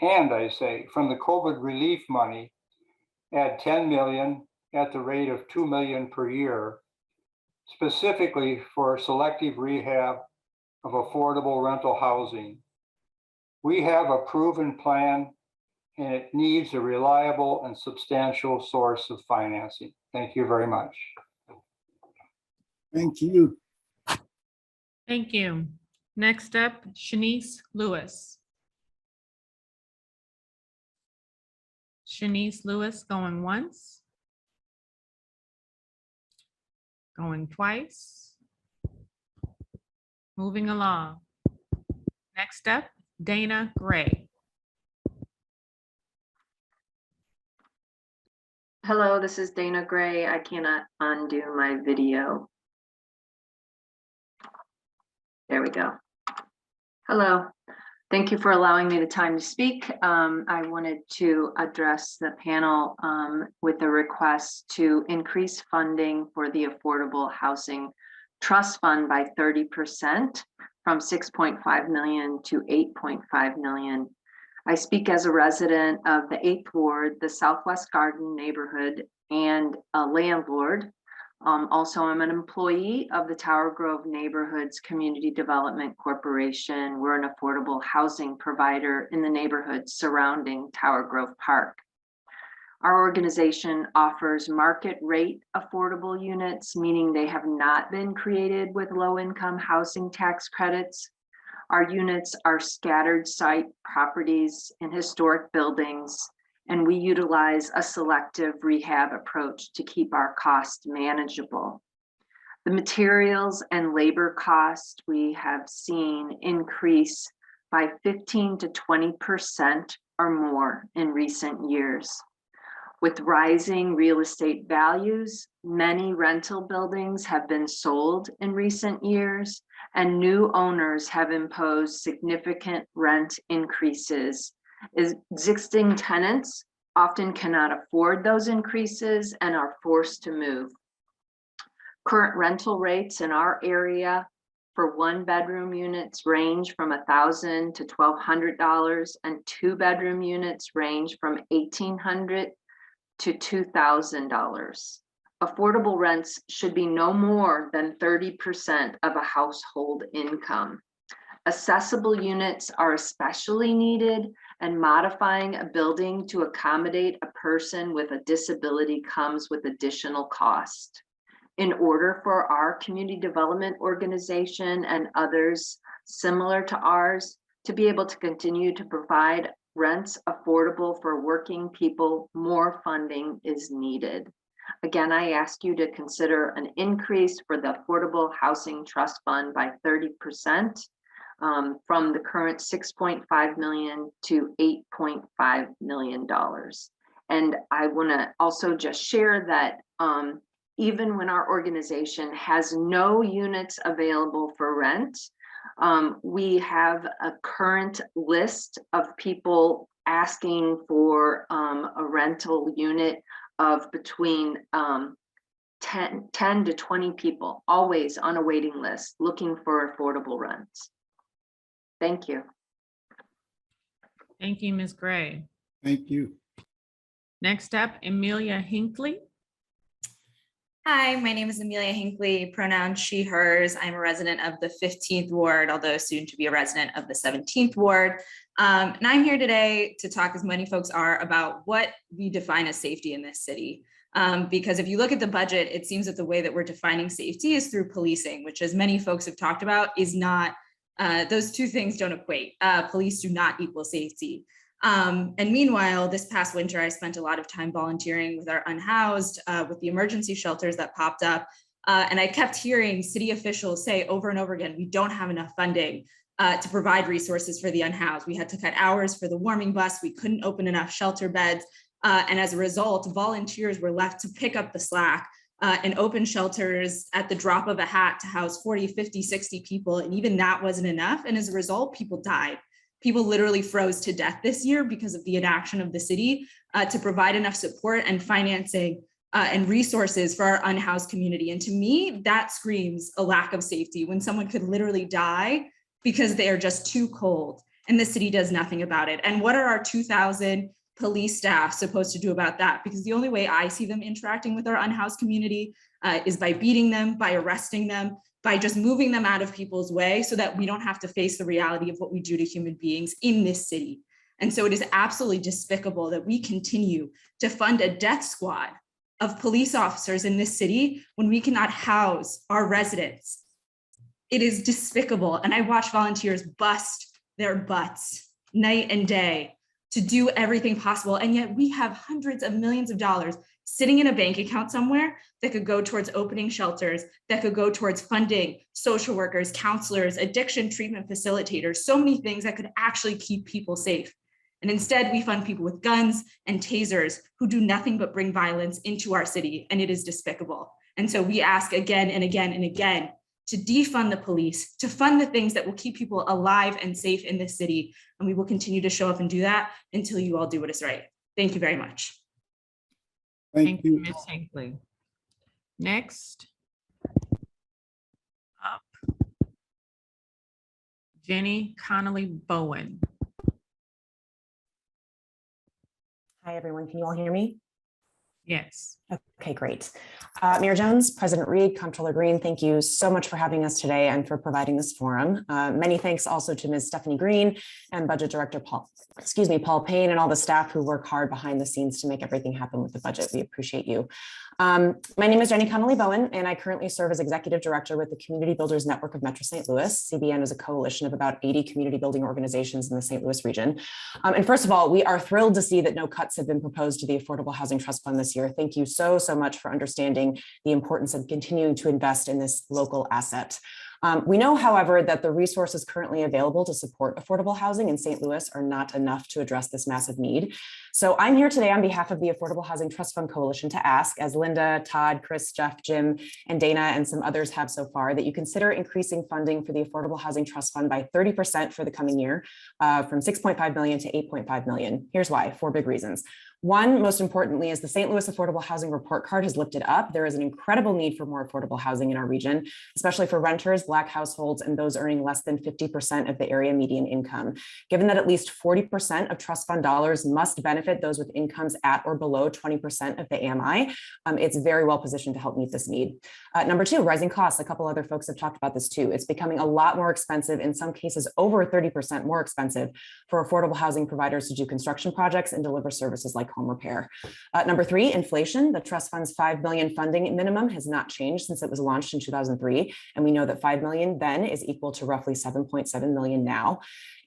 I say, from the COVID relief money, add 10 million at the rate of 2 million per year, specifically for selective rehab of affordable rental housing. We have a proven plan and it needs a reliable and substantial source of financing. Thank you very much. Thank you. Thank you. Next up, Shanice Lewis. Shanice Lewis going once. Going twice. Moving along. Next up, Dana Gray. Hello, this is Dana Gray. I cannot undo my video. There we go. Hello. Thank you for allowing me the time to speak. I wanted to address the panel with a request to increase funding for the Affordable Housing Trust Fund by 30% from 6.5 million to 8.5 million. I speak as a resident of the 8th Ward, the Southwest Garden neighborhood, and a landlord. Also, I'm an employee of the Tower Grove Neighborhoods Community Development Corporation. We're an affordable housing provider in the neighborhoods surrounding Tower Grove Park. Our organization offers market rate affordable units, meaning they have not been created with low-income housing tax credits. Our units are scattered site properties in historic buildings, and we utilize a selective rehab approach to keep our costs manageable. The materials and labor costs we have seen increase by 15 to 20% or more in recent years. With rising real estate values, many rental buildings have been sold in recent years, and new owners have imposed significant rent increases. Existing tenants often cannot afford those increases and are forced to move. Current rental rates in our area for 1-bedroom units range from $1,000 to $1,200, and 2-bedroom units range from $1,800 to $2,000. Affordable rents should be no more than 30% of a household income. Accessible units are especially needed, and modifying a building to accommodate a person with a disability comes with additional cost. In order for our community development organization and others similar to ours to be able to continue to provide rents affordable for working people, more funding is needed. Again, I ask you to consider an increase for the Affordable Housing Trust Fund by 30%. From the current $6.5 million to $8.5 million. And I want to also just share that even when our organization has no units available for rent, we have a current list of people asking for a rental unit of between 10 to 20 people, always on a waiting list, looking for affordable rents. Thank you. Thank you, Ms. Gray. Thank you. Next up, Amelia Hinckley. Hi, my name is Amelia Hinckley, pronouns she, hers. I'm a resident of the 15th Ward, although soon to be a resident of the 17th Ward. And I'm here today to talk, as many folks are, about what we define as safety in this city. Because if you look at the budget, it seems that the way that we're defining safety is through policing, which, as many folks have talked about, is not, those two things don't equate. Police do not equal safety. And meanwhile, this past winter, I spent a lot of time volunteering with our unhoused, with the emergency shelters that popped up. And I kept hearing city officials say over and over again, we don't have enough funding to provide resources for the unhoused. We had to cut hours for the warming bus. We couldn't open enough shelter beds. And as a result, volunteers were left to pick up the slack and open shelters at the drop of a hat to house 40, 50, 60 people. And even that wasn't enough. And as a result, people died. People literally froze to death this year because of the inaction of the city to provide enough support and financing and resources for our unhoused community. And to me, that screams a lack of safety when someone could literally die because they are just too cold and the city does nothing about it. And what are our 2,000 police staff supposed to do about that? Because the only way I see them interacting with our unhoused community is by beating them, by arresting them, by just moving them out of people's way so that we don't have to face the reality of what we do to human beings in this city. And so it is absolutely despicable that we continue to fund a death squad of police officers in this city when we cannot house our residents. It is despicable. And I watch volunteers bust their butts night and day to do everything possible. And yet we have hundreds of millions of dollars sitting in a bank account somewhere that could go towards opening shelters, that could go towards funding social workers, counselors, addiction treatment facilitators, so many things that could actually keep people safe. And instead we fund people with guns and tasers who do nothing but bring violence into our city, and it is despicable. And so we ask again and again and again to defund the police, to fund the things that will keep people alive and safe in this city. And we will continue to show up and do that until you all do what is right. Thank you very much. Thank you, Ms. Hinckley. Next up, Jenny Connolly Bowen. Hi, everyone. Can you all hear me? Yes. Okay, great. Mayor Jones, President Reed, Comptroller Green, thank you so much for having us today and for providing this forum. Many thanks also to Ms. Stephanie Green and Budget Director Paul Payne and all the staff who work hard behind the scenes to make everything happen with the budget. We appreciate you. My name is Jenny Connolly Bowen, and I currently serve as Executive Director with the Community Builders Network of Metro St. Louis. CBN is a coalition of about 80 community building organizations in the St. Louis region. And first of all, we are thrilled to see that no cuts have been proposed to the Affordable Housing Trust Fund this year. Thank you so much for understanding the importance of continuing to invest in this local asset. We know, however, that the resources currently available to support affordable housing in St. Louis are not enough to address this massive need. So I'm here today on behalf of the Affordable Housing Trust Fund Coalition to ask, as Linda, Todd, Chris, Jeff, Jim, and Dana, and some others have so far, that you consider increasing funding for the Affordable Housing Trust Fund by 30% for the coming year, from $6.5 million to $8.5 million. Here's why, 4 big reasons. One, most importantly, is the St. Louis Affordable Housing Report Card has lifted up. There is an incredible need for more affordable housing in our region, especially for renters, Black households, and those earning less than 50% of the area median income. Given that at least 40% of trust fund dollars must benefit those with incomes at or below 20% of the AMI, it's very well positioned to help meet this need. Number two, rising costs. A couple other folks have talked about this too. It's becoming a lot more expensive, in some cases over 30% more expensive, for affordable housing providers to do construction projects and deliver services like home repair. Number three, inflation. The trust fund's $5 million funding minimum has not changed since it was launched in 2003. And we know that $5 million then is equal to roughly $7.7 million now.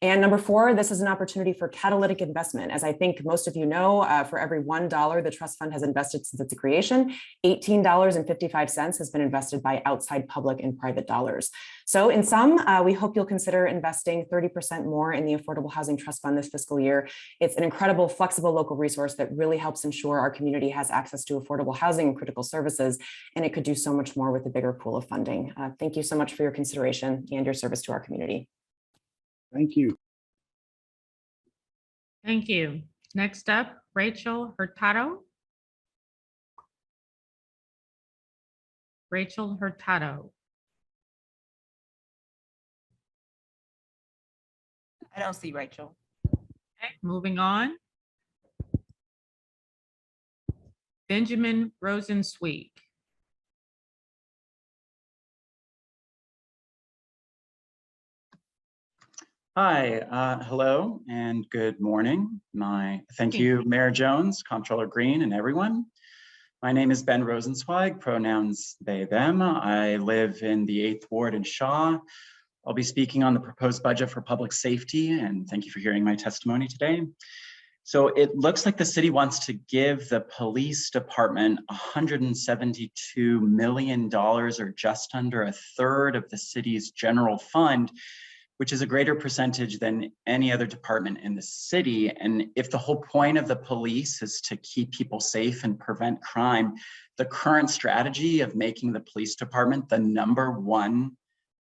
And number four, this is an opportunity for catalytic investment. As I think most of you know, for every $1 the trust fund has invested since its creation, $18.55 has been invested by outside public and private dollars. So in sum, we hope you'll consider investing 30% more in the Affordable Housing Trust Fund this fiscal year. It's an incredible, flexible local resource that really helps ensure our community has access to affordable housing and critical services, and it could do so much more with a bigger pool of funding. Thank you so much for your consideration and your service to our community. Thank you. Thank you. Next up, Rachel Hurtado. Rachel Hurtado. I don't see Rachel. Okay, moving on. Benjamin Rosensweet. Hi, hello and good morning. Thank you, Mayor Jones, Comptroller Green, and everyone. My name is Ben Rosenzweig, pronouns they, them. I live in the 8th Ward in Shaw. I'll be speaking on the proposed budget for public safety, and thank you for hearing my testimony today. So it looks like the city wants to give the police department $172 million, or just under a third of the city's general fund, which is a greater percentage than any other department in the city. And if the whole point of the police is to keep people safe and prevent crime, the current strategy of making the police department the #1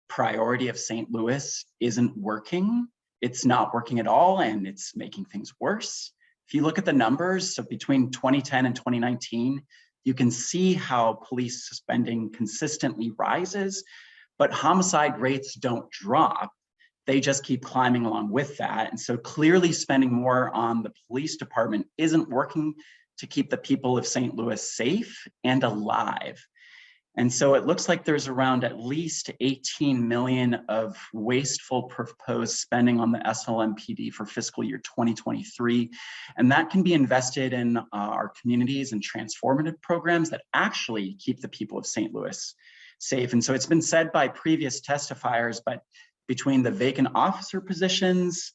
priority of St. Louis isn't working. It's not working at all, and it's making things worse. If you look at the numbers, so between 2010 and 2019, you can see how police spending consistently rises, but homicide rates don't drop. They just keep climbing along with that. And so clearly spending more on the police department isn't working to keep the people of St. Louis safe and alive. And so it looks like there's around at least 18 million of wasteful proposed spending on the SLMPD for fiscal year 2023. And that can be invested in our communities and transformative programs that actually keep the people of St. Louis safe. And so it's been said by previous testifiers, but between the vacant officer positions,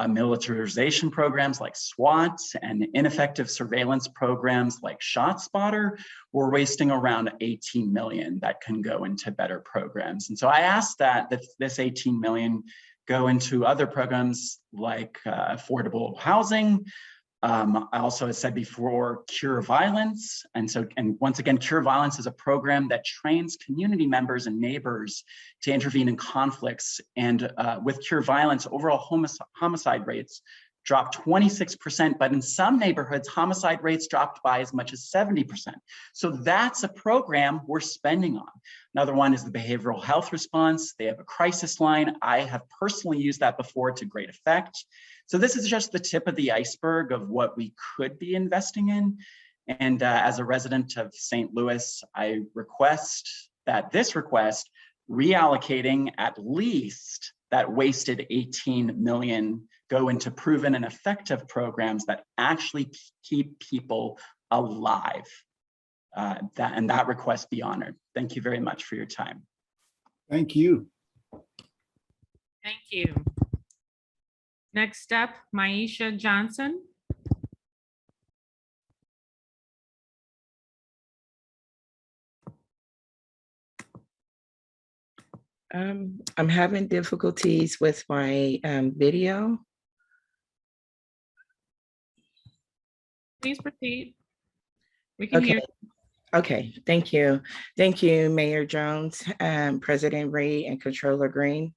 militarization programs like SWAT, and ineffective surveillance programs like ShotSpotter, we're wasting around 18 million that can go into better programs. And so I asked that this 18 million go into other programs like affordable housing. I also had said before, Cure Violence. And once again, Cure Violence is a program that trains community members and neighbors to intervene in conflicts. And with Cure Violence, overall homicide rates dropped 26%, but in some neighborhoods, homicide rates dropped by as much as 70%. So that's a program we're spending on. Another one is the behavioral health response. They have a crisis line. I have personally used that before to great effect. So this is just the tip of the iceberg of what we could be investing in. And as a resident of St. Louis, I request that this request reallocating at least that wasted 18 million go into proven and effective programs that actually keep people alive. That request be honored. Thank you very much for your time. Thank you. Thank you. Next up, Maisha Johnson. I'm having difficulties with my video. Please proceed. We can hear you. Okay, thank you. Thank you, Mayor Jones, President Reed, and Controller Green.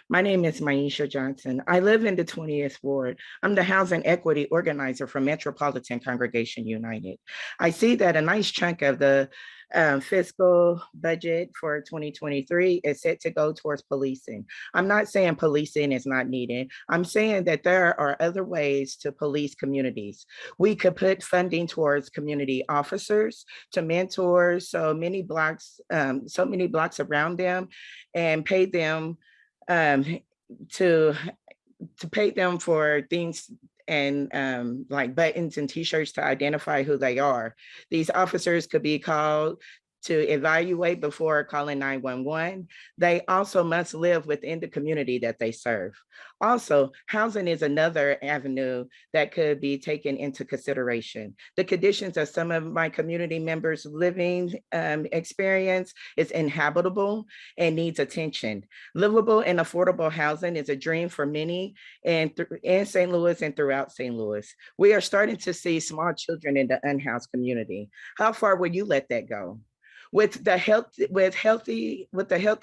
My name is Maisha Johnson. I live in the 20th Ward. I'm the Housing Equity Organizer for Metropolitan Congregation United. I see that a nice chunk of the fiscal budget for 2023 is set to go towards policing. I'm not saying policing is not needed. I'm saying that there are other ways to police communities. We could put funding towards community officers, to mentors, so many blocks around them, and pay them to pay them for things and like buttons and t-shirts to identify who they are. These officers could be called to evaluate before calling 911. They also must live within the community that they serve. Also, housing is another avenue that could be taken into consideration. The conditions of some of my community members' living experience is inhabitable and needs attention. Livable and affordable housing is a dream for many in St. Louis and throughout St. Louis. We are starting to see small children in the unhoused community. How far will you let that go? With the healthy,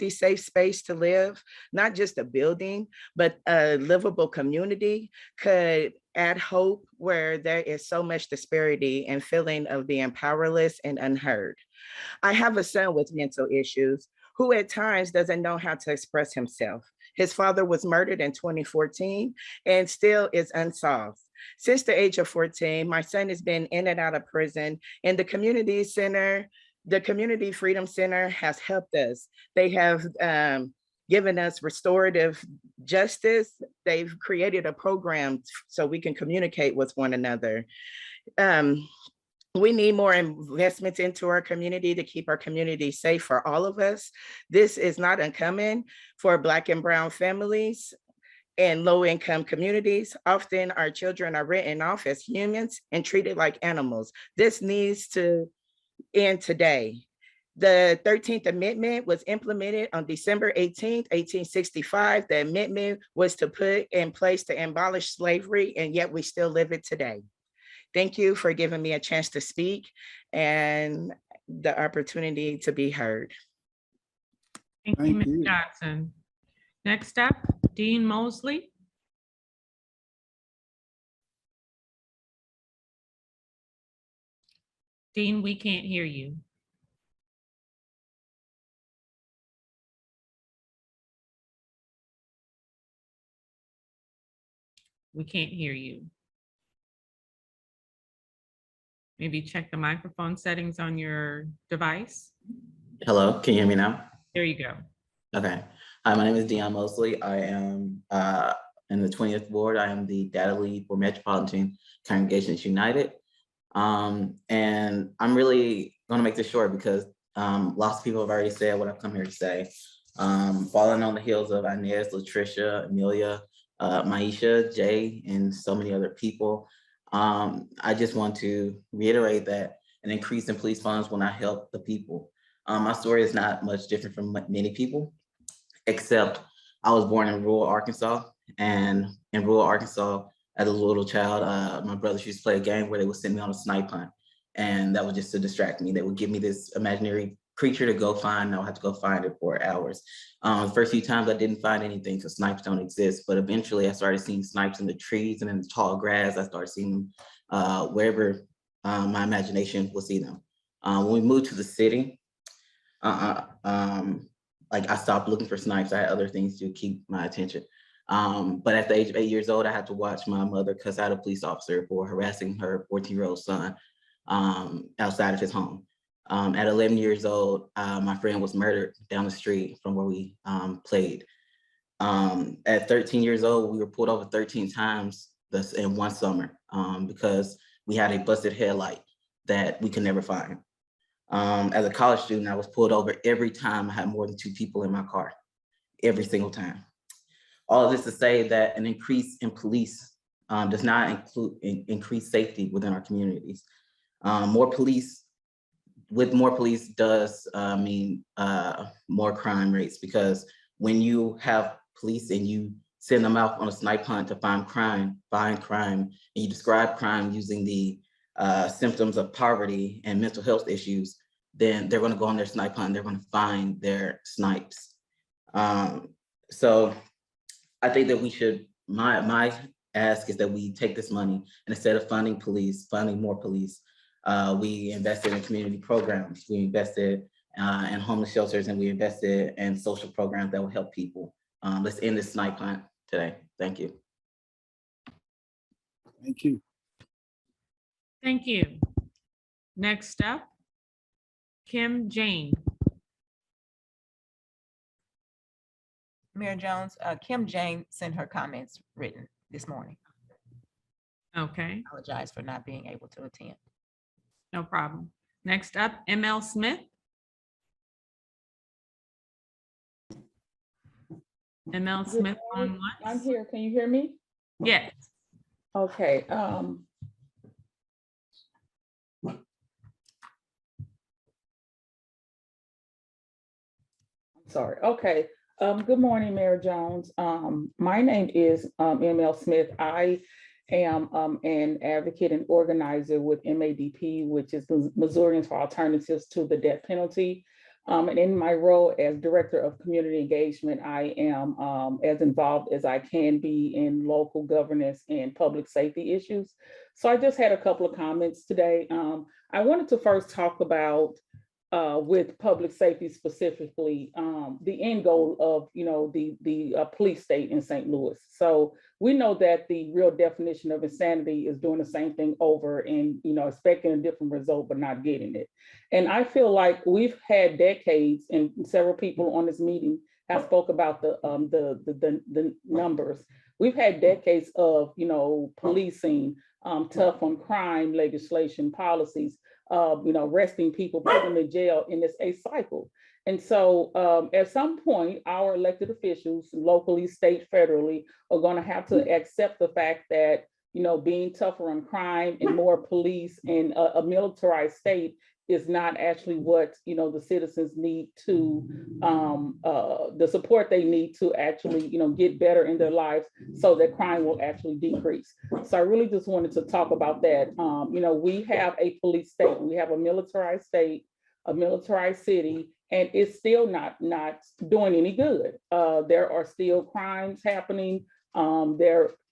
safe space to live, not just a building, but a livable community could add hope where there is so much disparity and feeling of being powerless and unheard. I have a son with mental issues who at times doesn't know how to express himself. His father was murdered in 2014 and still is unsolved. Since the age of 14, my son has been in and out of prison, and the community Freedom Center has helped us. They have given us restorative justice. They've created a program so we can communicate with one another. We need more investments into our community to keep our community safe for all of us. This is not uncommon for Black and Brown families and low-income communities. Often our children are written off as humans and treated like animals. This needs to end today. The 13th Amendment was implemented on December 18th, 1865. The amendment was to put in place to abolish slavery, and yet we still live it today. Thank you for giving me a chance to speak and the opportunity to be heard. Thank you, Ms. Johnson. Next up, Dean Mosley. Dean, we can't hear you. We can't hear you. Maybe check the microphone settings on your device. Hello, can you hear me now? There you go. Okay. Hi, my name is Deon Mosley. I am in the 20th Ward. I am the data lead for Metropolitan Congregations United. And I'm really going to make this short because lots of people have already said what I've come here to say. Following on the heels of Inez, Latricia, Amelia, Maisha, Jay, and so many other people, I just want to reiterate that an increase in police funds will not help the people. My story is not much different from many people, except I was born in rural Arkansas, and in rural Arkansas, as a little child, my brothers used to play a game where they would send me on a snipe hunt, and that was just to distract me. They would give me this imaginary creature to go find, and I would have to go find it for hours. The first few times I didn't find anything because snipes don't exist, but eventually I started seeing snipes in the trees and in the tall grass. I started seeing them wherever my imagination would see them. When we moved to the city, like I stopped looking for snipes. I had other things to keep my attention. But at the age of 8 years old, I had to watch my mother cuss out a police officer for harassing her 14-year-old son outside of his home. At 11 years old, my friend was murdered down the street from where we played. At 13 years old, we were pulled over 13 times in one summer because we had a busted headlight that we could never find. As a college student, I was pulled over every time I had more than 2 people in my car, every single time. All of this to say that an increase in police does not include increased safety within our communities. More police does mean more crime rates, because when you have police and you send them out on a snipe hunt to find crime, and you describe crime using the symptoms of poverty and mental health issues, then they're going to go on their snipe hunt and they're going to find their snipes. So I think that we should, my ask is that we take this money and instead of funding more police, we invested in community programs. We invested in homeless shelters, and we invested in social programs that will help people. Let's end this snipe hunt today. Thank you. Thank you. Thank you. Next up, Kim Jane. Mayor Jones, Kim Jane sent her comments written this morning. Okay, Apologize for not being able to attend. no problem. Next up, ML Smith. ML Smith on I'm once. here. Can you hear me? Yes. Okay. Sorry. Okay. Good morning, Mayor Jones. My name is ML Smith. I am an advocate and organizer with MADP, which is the Missourians for Alternatives to the Death Penalty. And in my role as Director of Community Engagement, I am as involved as I can be in local governance and public safety issues. So I just had a couple of comments today. I wanted to first talk about with public safety specifically, the end goal of the police state in St. Louis. So we know that the real definition of insanity is doing the same thing over and expecting a different result but not getting it. And I feel like we've had decades, and several people on this meeting have spoke about the numbers. We've had decades of policing, tough on crime legislation, policies, arresting people, putting them in jail, and it's a cycle. And so at some point, our elected officials, locally, state, federally, are going to have to accept the fact that, being tougher on crime and more police and a militarized state is not actually what, the citizens need to, the support they need to actually, get better in their lives so that crime will actually decrease. So I really just wanted to talk about that. We have a police state, we have a militarized state, a militarized city, and it's still not doing any good. There are still crimes happening.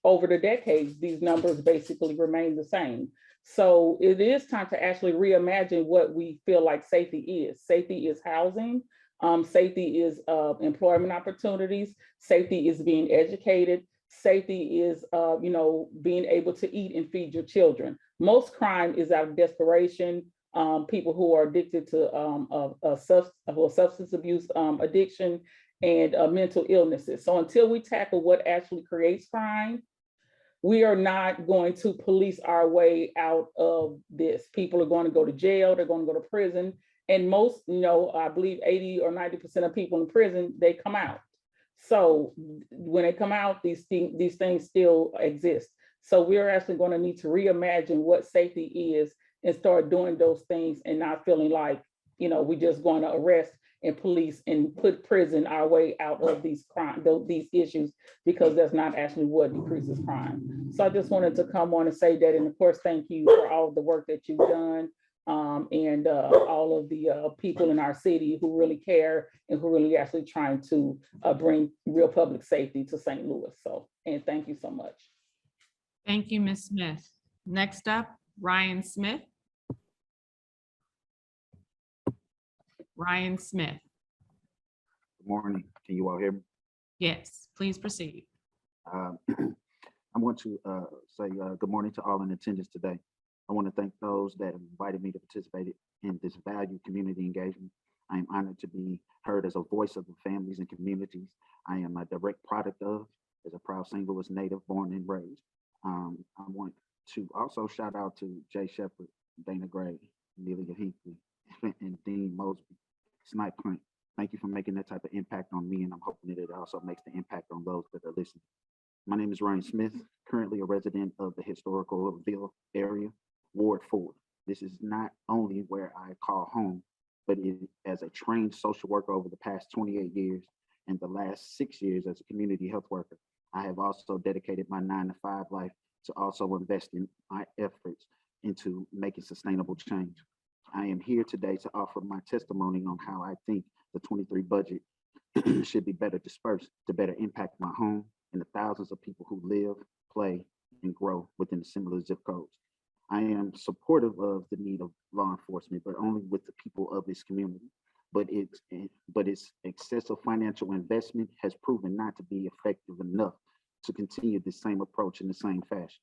Over the decades, these numbers basically remain the same. So it is time to actually reimagine what we feel like safety is. Safety is housing. Safety is employment opportunities. Safety is being educated. Safety is, being able to eat and feed your children. Most crime is out of desperation. People who are addicted to substance abuse addiction and mental illnesses. So until we tackle what actually creates crime, we are not going to police our way out of this. People are going to go to jail, they're going to go to prison. And most, I believe 80 or 90% of people in prison, they come out. So when they come out, these things still exist. So we're actually going to need to reimagine what safety is and start doing those things and not feeling like, we're just going to arrest and police and put prison our way out of these these issues, because that's not actually what decreases crime. So I just wanted to come on and say that, and of course, thank you for all of the work that you've done, and all of the people in our city who really care and who really actually trying to bring real public safety to St. Louis. So, and thank you so much. Thank you, Ms. Smith. Next up, Ryan Smith. Ryan Smith. Good morning. Can you all hear me? Yes, please proceed. I want to say good morning to all in attendance today. I want to thank those that invited me to participate in this valued community engagement. I am honored to be heard as a voice of the families and communities I am a direct product of, as a proud St. Louis native, born and raised. I want to also shout out to Jay Shepard, Dana Gray, Amelia Hinckley, and Dean Mosby. Snipe Hunt, thank you for making that type of impact on me, and I'm hoping that it also makes the impact on those that are listening. My name is Ryan Smith, currently a resident of the historical Ville area, Ward 4. This is not only where I call home, but as a trained social worker over the past 28 years and the last 6 years as a community health worker, I have also dedicated my 9-to-5 life to also invest in my efforts into making sustainable change. I am here today to offer my testimony on how I think the 23 budget should be better dispersed to better impact my home, and the thousands of people who live, play, and grow within the similar zip codes. I am supportive of the need of law enforcement, but only with the people of its community. But its excessive financial investment has proven not to be effective enough to continue the same approach in the same fashion.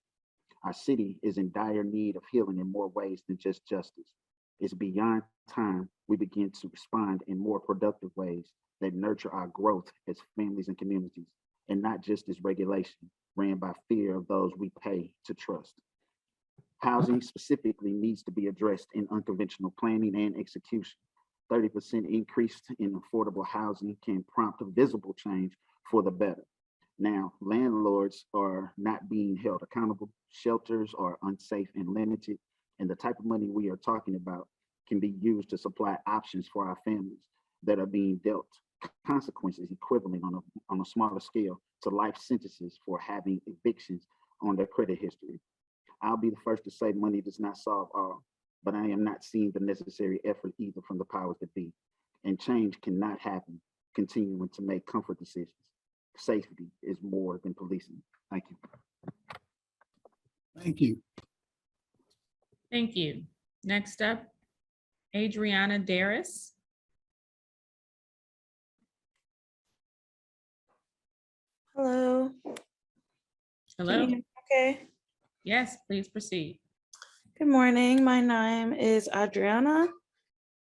Our city is in dire need of healing in more ways than just justice. It's beyond time we begin to respond in more productive ways that nurture our growth as families and communities, and not just as regulation ran by fear of those we pay to trust. Housing specifically needs to be addressed in unconventional planning and execution. 30% increase in affordable housing can prompt a visible change for the better. Now, landlords are not being held accountable, shelters are unsafe and limited, and the type of money we are talking about can be used to supply options for our families that are being dealt consequences equivalent on a smaller scale to life sentences for having evictions on their credit history. I'll be the first to say money does not solve all, but I am not seeing the necessary effort either from the powers that be. And change cannot happen continuing to make comfort decisions. Safety is more than policing. Thank you. Thank you. Thank you. Next up, Adriana Darris. Hello. Hello. Can you hear me okay? Yes, please proceed. Good morning. My name is Adriana,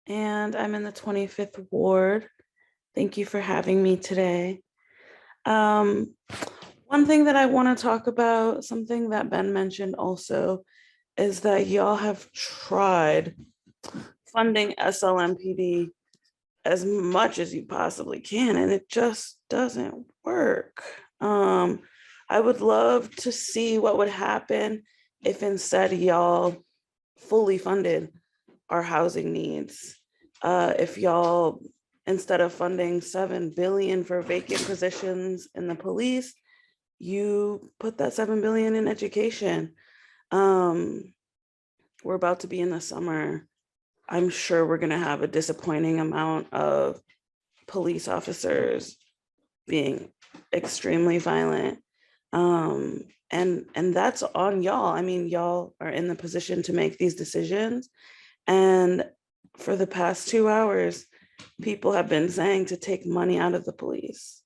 and I'm in the 25th Ward. Thank you for having me today. One thing that I want to talk about, something that Ben mentioned also, is that y'all have tried funding SLMPD as much as you possibly can, and it just doesn't work. I would love to see what would happen if instead y'all fully funded our housing needs. If y'all, instead of funding $7 billion for vacant positions in the police, you put that $7 billion in education. We're about to be in the summer. I'm sure we're gonna have a disappointing amount of police officers being extremely violent. And that's on y'all. I mean, y'all are in the position to make these decisions. And for the past 2 hours, people have been saying to take money out of the police.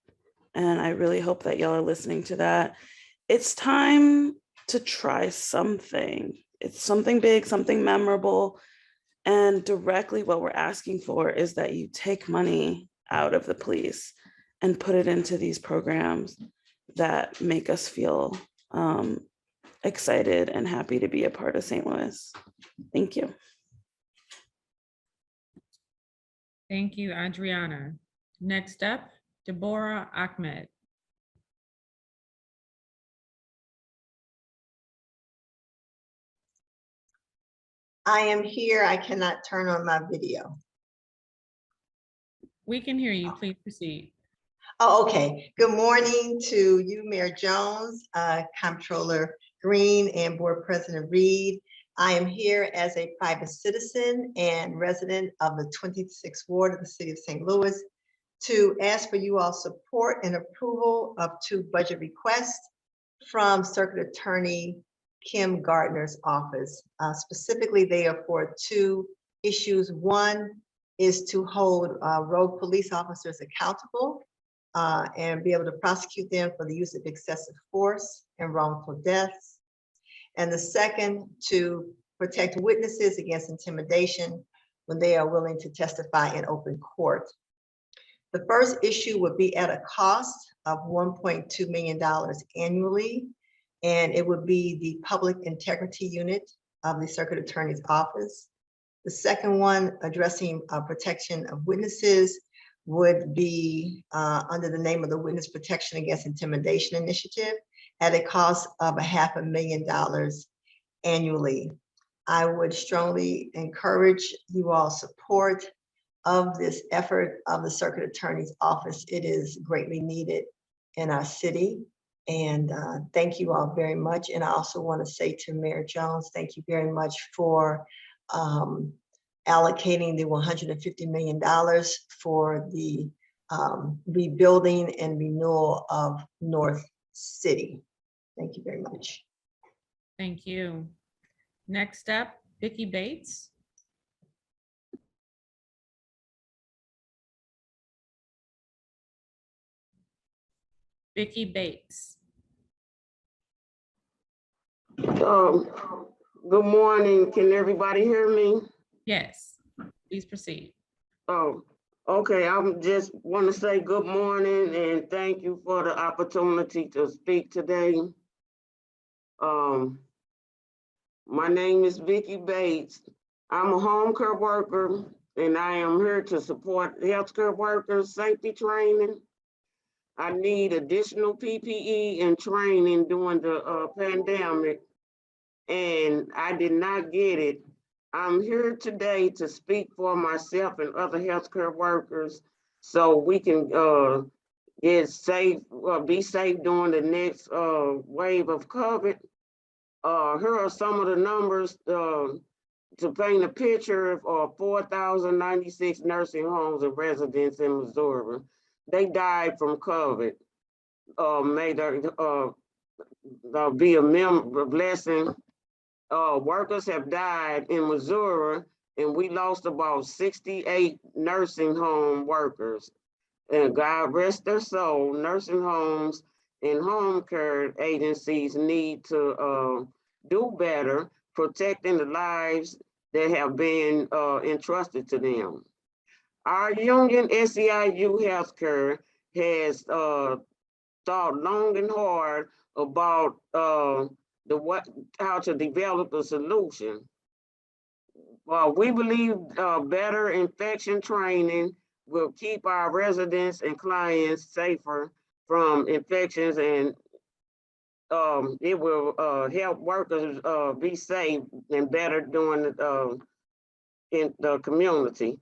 And I really hope that y'all are listening to that. It's time to try something. It's something big, something memorable. And directly what we're asking for is that you take money out of the police and put it into these programs that make us feel excited and happy to be a part of St. Louis. Thank you. Thank you, Adriana. Next up, Deborah Ahmed. I am here. I cannot turn on my video. We can hear you. Please proceed. Oh, okay. Good morning to you, Mayor Jones, Comptroller Green, and Board President Reed. I am here as a private citizen and resident of the 26th Ward of the City of St. Louis to ask for you all support and approval of 2 budget requests from Circuit Attorney Kim Gardner's office. Specifically, they are for 2 issues. One is to hold rogue police officers accountable and be able to prosecute them for the use of excessive force and wrongful deaths. And the second, to protect witnesses against intimidation when they are willing to testify in open court. The first issue would be at a cost of $1.2 million annually, and it would be the Public Integrity Unit of the Circuit Attorney's Office. The second one, addressing protection of witnesses, would be under the name of the Witness Protection Against Intimidation Initiative at a cost of $500,000 annually. I would strongly encourage you all support of this effort of the Circuit Attorney's Office. It is greatly needed in our city. And thank you all very much. And I also want to say to Mayor Jones, thank you very much for allocating the $150 million for the rebuilding and renewal of North city. Thank you very much. Thank you. Next up, Vicki Bates. Vicki Bates. Good morning. Can everybody hear me? Yes, please proceed. Oh, okay. I'm just want to say good morning and thank you for the opportunity to speak today. My name is Vicki Bates. I'm a home care worker and I am here to support healthcare workers safety training. I need additional PPE and training during the pandemic, and I did not get it. I'm here today to speak for myself and other healthcare workers so we can get safe, be safe during the next wave of COVID. Here are some of the numbers to paint a picture of 4,096 nursing homes and residents in Missouri. They died from COVID. May there be a blessing. Workers have died in Missouri, and we lost about 68 nursing home workers. And God rest their soul, nursing homes and home care agencies need to do better, protecting the lives that have been entrusted to them. Our union, SEIU Healthcare, has thought long and hard about how to develop a solution. We believe better infection training will keep our residents and clients safer from infections, and it will help workers be safe and better during in the community.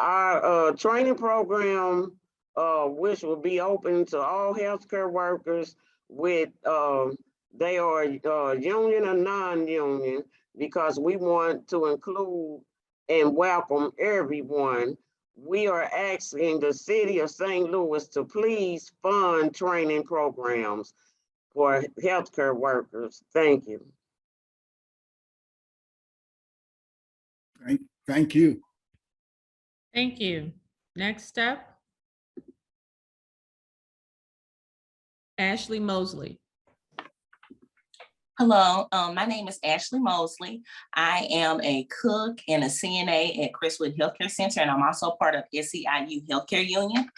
Our training program, which will be open to all healthcare workers with they are union or non-union, because we want to include and welcome everyone. We are asking the city of St. Louis to please fund training programs for healthcare workers. Thank you. Thank you. Thank you. Next up, Ashley Mosley. Hello, my name is Ashley Mosley. I am a cook and a CNA at Crestwood Healthcare Center, and I'm also part of SEIU Healthcare Union.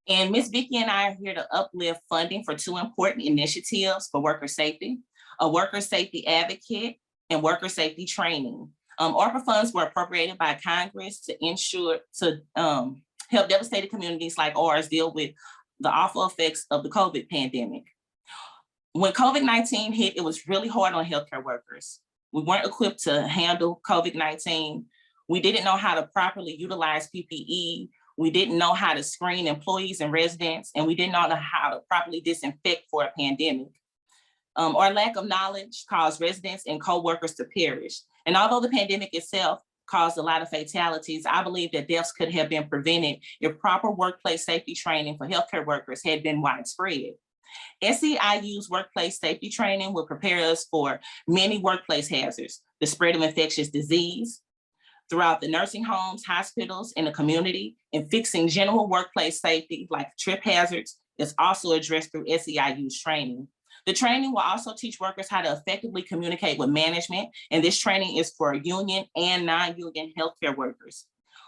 And Ms. Vicki and I are here to uplift funding for two important initiatives for worker safety: a worker safety advocate and worker safety training. ARPA funds were appropriated by Congress to help devastated communities like ours deal with the awful effects of the COVID pandemic. When COVID-19 hit, it was really hard on healthcare workers. We weren't equipped to handle COVID-19. We didn't know how to properly utilize PPE. We didn't know how to screen employees and residents, and we didn't know how to properly disinfect for a pandemic. Our lack of knowledge caused residents and co-workers to perish. And although the pandemic itself caused a lot of fatalities, I believe that deaths could have been prevented if proper workplace safety training for healthcare workers had been widespread. SEIU's workplace safety training will prepare us for many workplace hazards: the spread of infectious disease throughout the nursing homes, hospitals, and the community, and fixing general workplace safety like trip hazards is also addressed through SEIU's training. The training will also teach workers how to effectively communicate with management, and this training is for union and non-union healthcare workers.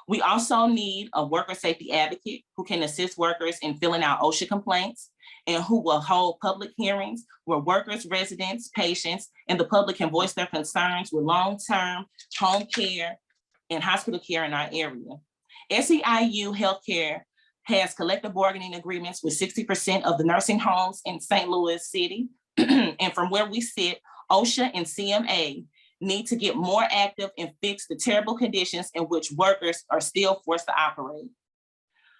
We also need a worker safety advocate who can assist workers in filling out OSHA complaints, and who will hold public hearings where workers, residents, patients, and the public can voice their concerns with long-term home care and hospital care in our area. SEIU Healthcare has collective bargaining agreements with 60% of the nursing homes in St. Louis City. And from where we sit, OSHA and CMA need to get more active and fix the terrible conditions in which workers are still forced to operate.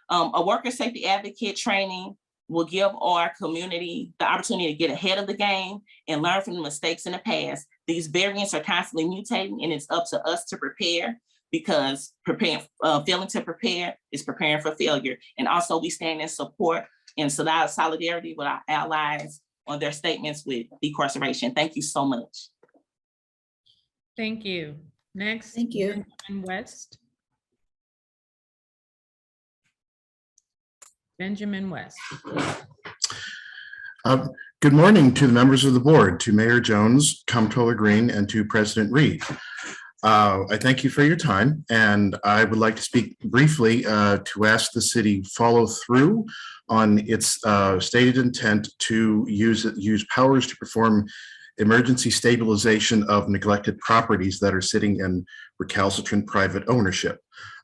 A worker safety advocate training will give our community the opportunity to get ahead of the game and learn from the mistakes in the past. These variants are constantly mutating, and it's up to us to prepare, because failing to prepare is preparing for failure. And also we stand in support in solidarity with our allies on their statements with decarceration. Thank you so much. Thank you. Next. Thank you. Benjamin West. Benjamin West. Good morning to the members of the board, to Mayor Jones, Comptroller Green, and to President Reed. I thank you for your time, and I would like to speak briefly to ask the city follow through on its stated intent to use powers to perform emergency stabilization of neglected properties that are sitting in recalcitrant private ownership.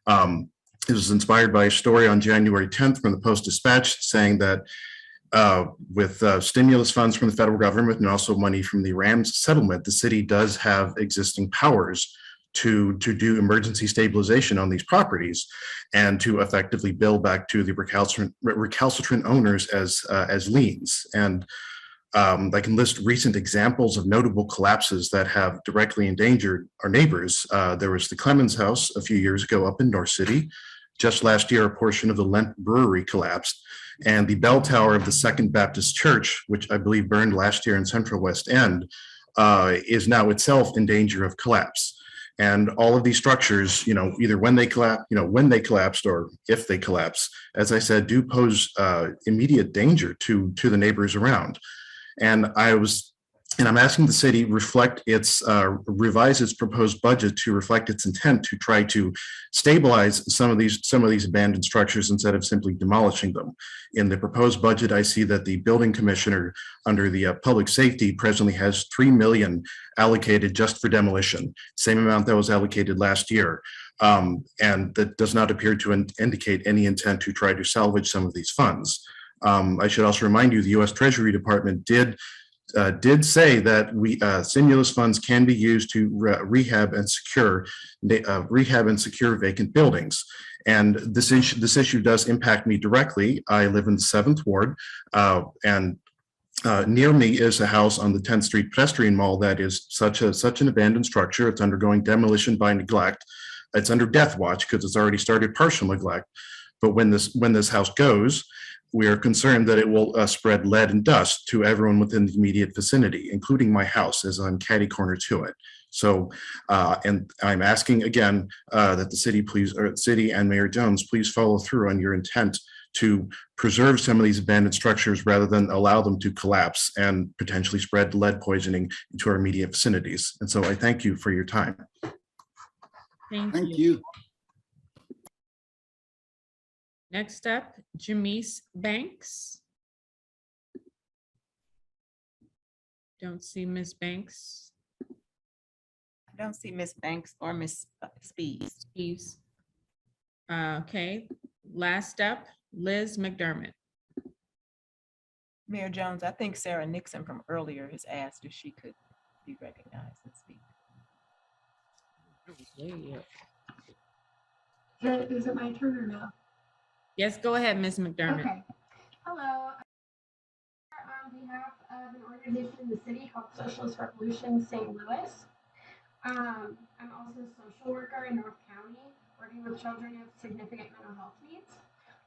It was inspired by a story on January 10th from the Post-Dispatch saying that with stimulus funds from the federal government and also money from the Rams settlement, the city does have existing powers to do emergency stabilization on these properties and to effectively bill back to the recalcitrant owners as liens. And I can list recent examples of notable collapses that have directly endangered our neighbors. There was the Clemens House a few years ago up in North City. Just last year, a portion of the Lent Brewery collapsed, and the bell tower of the Second Baptist Church, which I believe burned last year in Central West End, is now itself in danger of collapse. And all of these structures, either when they collapsed or if they collapse, as I said, do pose immediate danger to the neighbors around. And I'm asking the city revise its proposed budget to reflect its intent to try to stabilize some of these abandoned structures instead of simply demolishing them. In the proposed budget, I see that the building commissioner under the public safety presently has $3 million allocated just for demolition, same amount that was allocated last year. And that does not appear to indicate any intent to try to salvage some of these funds. I should also remind you, the U.S. Treasury Department did say that stimulus funds can be used to rehab and secure vacant buildings. And this issue does impact me directly. I live in the 7th Ward, and near me is a house on the 10th Street pedestrian mall that is such an abandoned structure. It's undergoing demolition by neglect. It's under death watch because it's already started partial neglect. But when this house goes, we are concerned that it will spread lead and dust to everyone within the immediate vicinity, including my house, as I'm catty corner to it. So, and I'm asking again that the city and Mayor Jones please follow through on your intent to preserve some of these abandoned structures rather than allow them to collapse and potentially spread lead poisoning into our immediate vicinities. And so I thank you for your time. Thank you. Next up, Jamise Banks. Don't see Ms. Banks. I don't see Miss Banks or Miss Spees. Okay, last up, Liz McDermott. Mayor Jones, I think Sarah Nixon from earlier has asked if she could be recognized and speak. Is it my turn or no? Yes, go ahead, Ms. McDermott. Okay. Hello. On behalf of an organization, the City Health Socialist Revolution, St. Louis. I'm also a social worker in North County, working with children with significant mental health needs.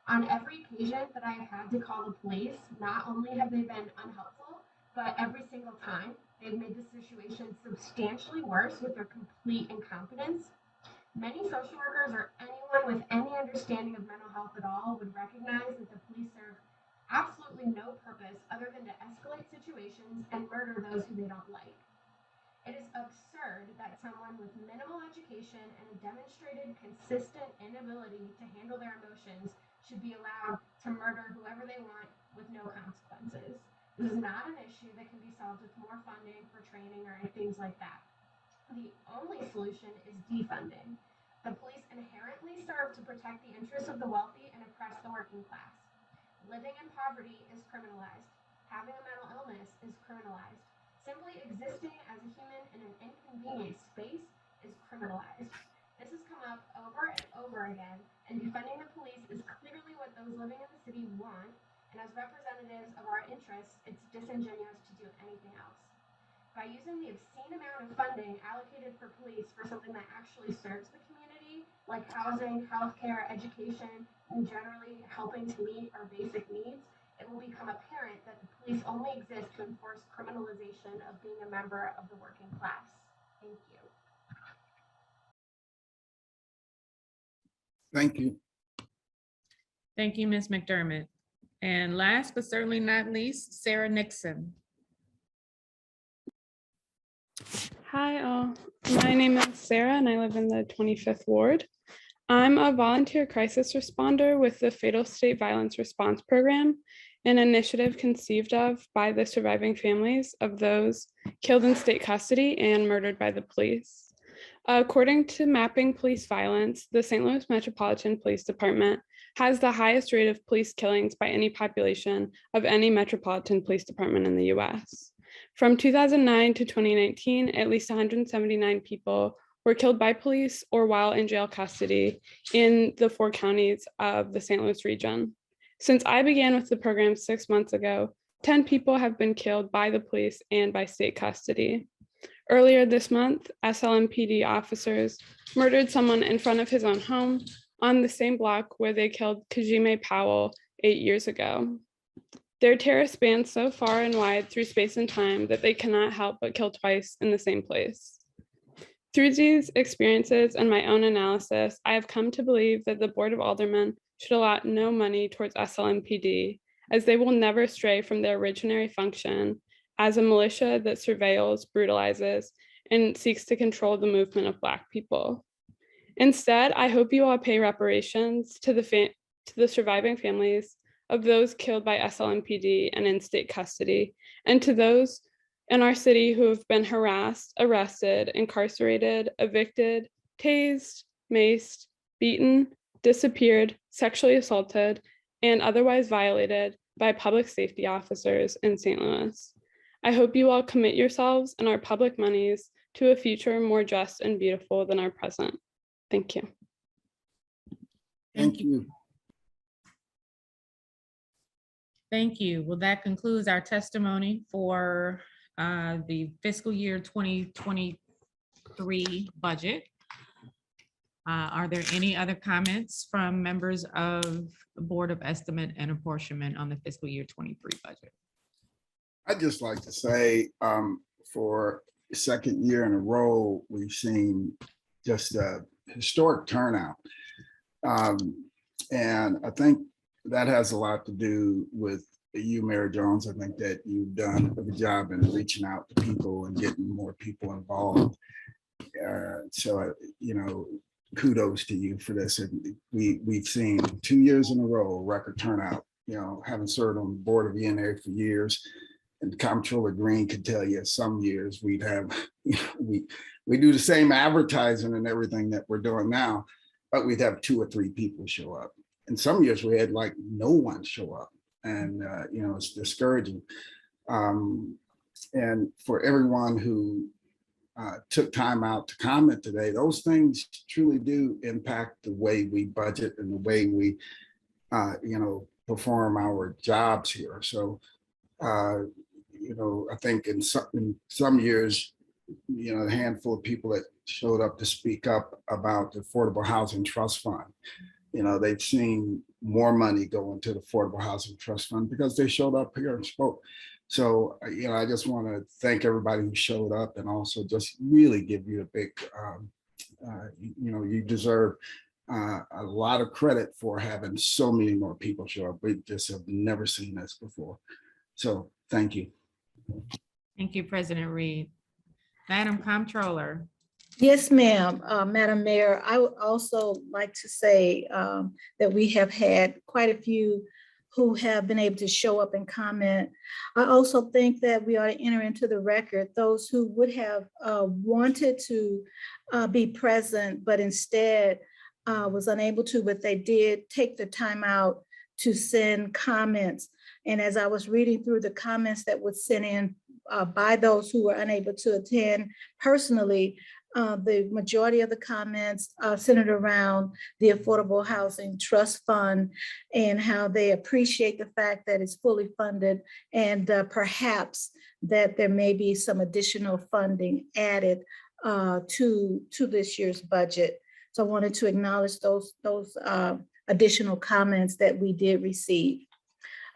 On every occasion that I have had to call the police, not only have they been unhelpful, but every single time they've made the situation substantially worse with their complete incompetence. Many social workers or anyone with any understanding of mental health at all would recognize that the police serve absolutely no purpose other than to escalate situations and murder those who they don't like. It is absurd that someone with minimal education and a demonstrated consistent inability to handle their emotions should be allowed to murder whoever they want with no consequences. This is not an issue that can be solved with more funding for training or things like that. The only solution is defunding. The police inherently serve to protect the interests of the wealthy and oppress the working class. Living in poverty is criminalized. Having a mental illness is criminalized. Simply existing as a human in an inconvenient space is criminalized. This has come up over and over again, and defunding the police is clearly what those living in the city want, and as representatives of our interests, it's disingenuous to do anything else. By using the obscene amount of funding allocated for police for something that actually serves the community, like housing, healthcare, education, and generally helping to meet our basic needs, it will become apparent that the police only exist to enforce criminalization of being a member of the working class. Thank you. Thank you. Thank you, Ms. McDermott. And last but certainly not least, Sarah Nixon. Hi all, my name is Sarah and I live in the 25th Ward. I'm a volunteer crisis responder with the Fatal State Violence Response Program, an initiative conceived of by the surviving families of those killed in state custody and murdered by the police. According to Mapping Police Violence, the St. Louis Metropolitan Police Department has the highest rate of police killings by any population of any metropolitan police department in the US. From 2009 to 2019, at least 179 people were killed by police or while in jail custody in the 4 counties of the St. Louis region. Since I began with the program 6 months ago, 10 people have been killed by the police and by state custody. Earlier this month, SLMPD officers murdered someone in front of his own home on the same block where they killed Kajime Powell 8 years ago. Their terror spans so far and wide through space and time that they cannot help but kill twice in the same place. Through these experiences and my own analysis, I have come to believe that the Board of Aldermen should allot no money towards SLMPD, as they will never stray from their originary function as a militia that surveils, brutalizes, and seeks to control the movement of Black people. Instead, I hope you all pay reparations to the surviving families of those killed by SLMPD and in state custody, and to those in our city who have been harassed, arrested, incarcerated, evicted, tased, maced, beaten, disappeared, sexually assaulted, and otherwise violated by public safety officers in St. Louis. I hope you all commit yourselves and our public monies to a future more just and beautiful than our present. Thank you. Thank you. Thank you. Well, that concludes our testimony for the fiscal year 2023 budget. Are there any other comments from members of the Board of Estimate and Apportionment on the fiscal year 23 budget? I'd just like to say for the second year in a row, we've seen just a historic turnout. And I think that has a lot to do with you, Mayor Jones. I think that you've done a good job in reaching out to people and getting more people involved. So, you know, kudos to you for this. And we've seen 2 years in a row, record turnout. You know, having served on the board of ENA for years, and Comptroller Green could tell you some years we'd have, you know, we do the same advertising and everything that we're doing now, but we'd have 2 or 3 people show up. And some years we had like no one show up, and you know, it's discouraging. And for everyone who took time out to comment today, those things truly do impact the way we budget and the way we, you know, perform our jobs here. So, you know, I think in some years, you know, a handful of people that showed up to speak up about the Affordable Housing Trust Fund, you know, they've seen more money go into the Affordable Housing Trust Fund because they showed up here and spoke. So, you know, I just want to thank everybody who showed up, and also just really give you a big, you know, you deserve a lot of credit for having so many more people show up. We just have never seen this before. So thank you. Thank you, President Reed. Madam Comptroller. Yes, ma'am. Madam Mayor, I would also like to say that we have had quite a few who have been able to show up and comment. I also think that we ought to enter into the record those who would have wanted to be present, but instead was unable to, but they did take the time out to send comments. And as I was reading through the comments that were sent in by those who were unable to attend personally, the majority of the comments centered around the Affordable Housing Trust Fund and how they appreciate the fact that it's fully funded, and perhaps that there may be some additional funding added to this year's budget. So I wanted to acknowledge those additional comments that we did receive.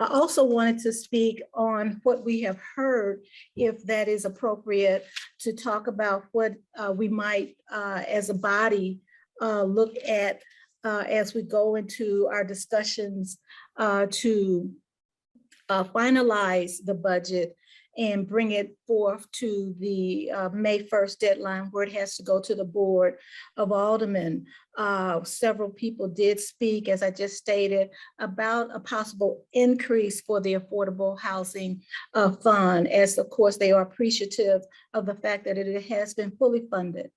I also wanted to speak on what we have heard, if that is appropriate, to talk about what we might, as a body, look at as we go into our discussions to finalize the budget and bring it forth to the May 1st deadline where it has to go to the Board of Aldermen. Several people did speak, as I just stated, about a possible increase for the Affordable Housing Fund, as of course they are appreciative of the fact that it has been fully funded.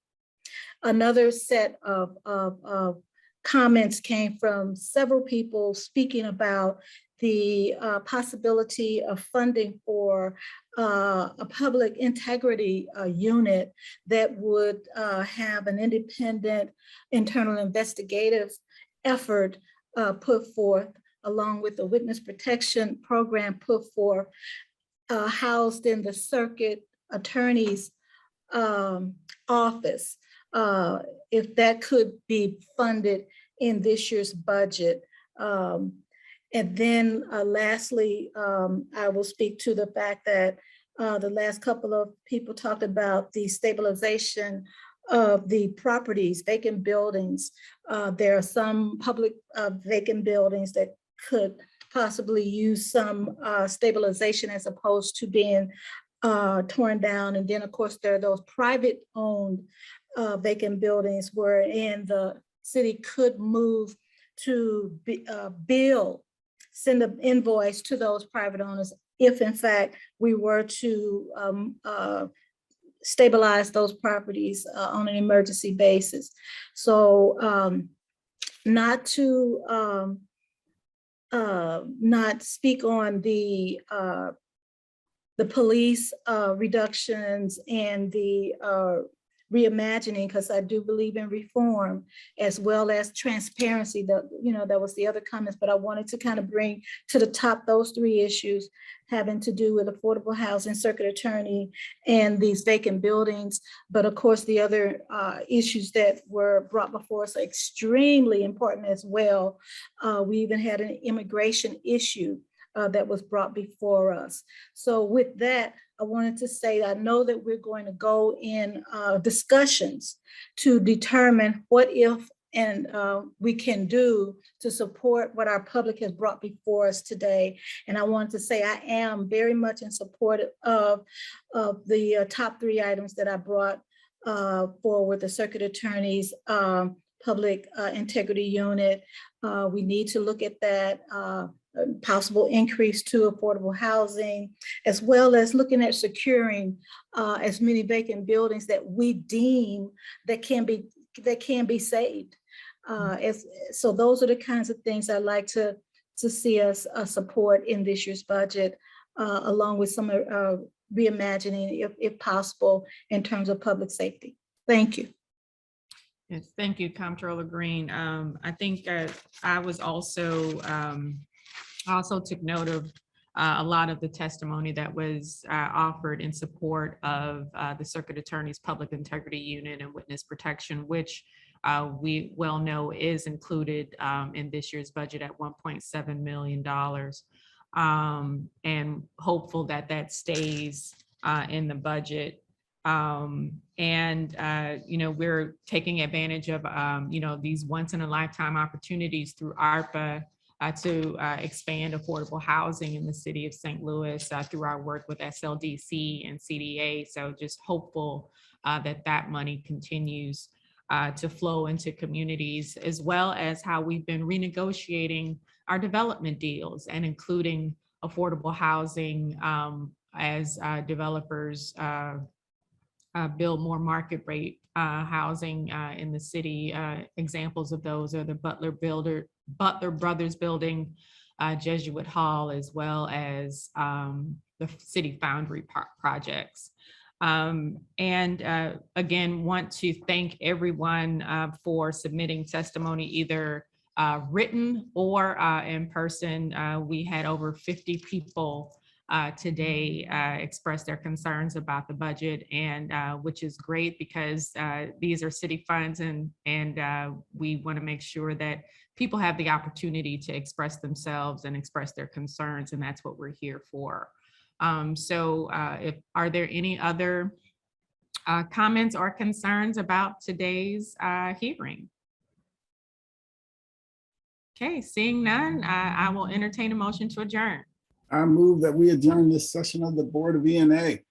Another set of comments came from several people speaking about the possibility of funding for a public integrity unit that would have an independent internal investigative effort put forth, along with the witness protection program put forth, housed in the circuit attorney's office. If that could be funded in this year's budget. And then lastly, I will speak to the fact that the last couple of people talked about the stabilization of the properties, vacant buildings. There are some public vacant buildings that could possibly use some stabilization as opposed to being torn down. And then of course, there are those private owned vacant buildings wherein the city could move to send an invoice to those private owners if in fact we were to stabilize those properties on an emergency basis. So not to not speak on the police reductions and the reimagining, because I do believe in reform as well as transparency. That was the other comments, but I wanted to kind of bring to the top those three issues having to do with affordable housing, circuit attorney, and these vacant buildings. But of course, the other issues that were brought before us are extremely important as well. We even had an immigration issue that was brought before us. So with that, I wanted to say, I know that we're going to go in discussions to determine what if and we can do to support what our public has brought before us today. And I wanted to say I am very much in support of the top three items that I brought forward: the circuit attorney's public integrity unit. We need to look at that. Possible increase to affordable housing, as well as looking at securing as many vacant buildings that we deem that can be saved. So those are the kinds of things I'd like to see us support in this year's budget, along with some reimagining, if possible, in terms of public safety. Thank you. Yes, thank you, Comptroller Green. I think I was also took note of a lot of the testimony that was offered in support of the Circuit Attorney's Public Integrity Unit and Witness Protection, which we well know is included in this year's budget at $1.7 million. And hopeful that that stays in the budget. We're taking advantage of, these once in a lifetime opportunities through ARPA to expand affordable housing in the city of St. Louis through our work with SLDC and CDA. So just hopeful that money continues to flow into communities, as well as how we've been renegotiating our development deals and including affordable housing as developers build more market rate housing in the city. Examples of those are the Butler Brothers Building, Jesuit Hall, as well as the City Foundry projects. Again, want to thank everyone for submitting testimony, either written or in person. We had over 50 people today expressed their concerns about the budget, and which is great because these are city funds, and we want to make sure that people have the opportunity to express themselves and express their concerns, and that's what we're here for. So are there any other comments or concerns about today's hearing? Okay, seeing none, I will entertain a motion to adjourn. I move that we adjourn this session of the Board of E&A.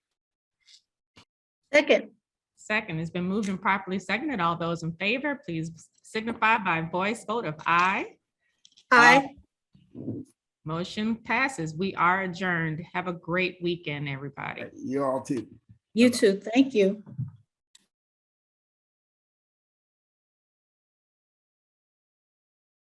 Second. Second, it's been moved and properly seconded. All those in favor, please signify by voice vote of aye. Aye. Motion passes. We are adjourned. Have a great weekend, everybody. You all too. You too. Thank you.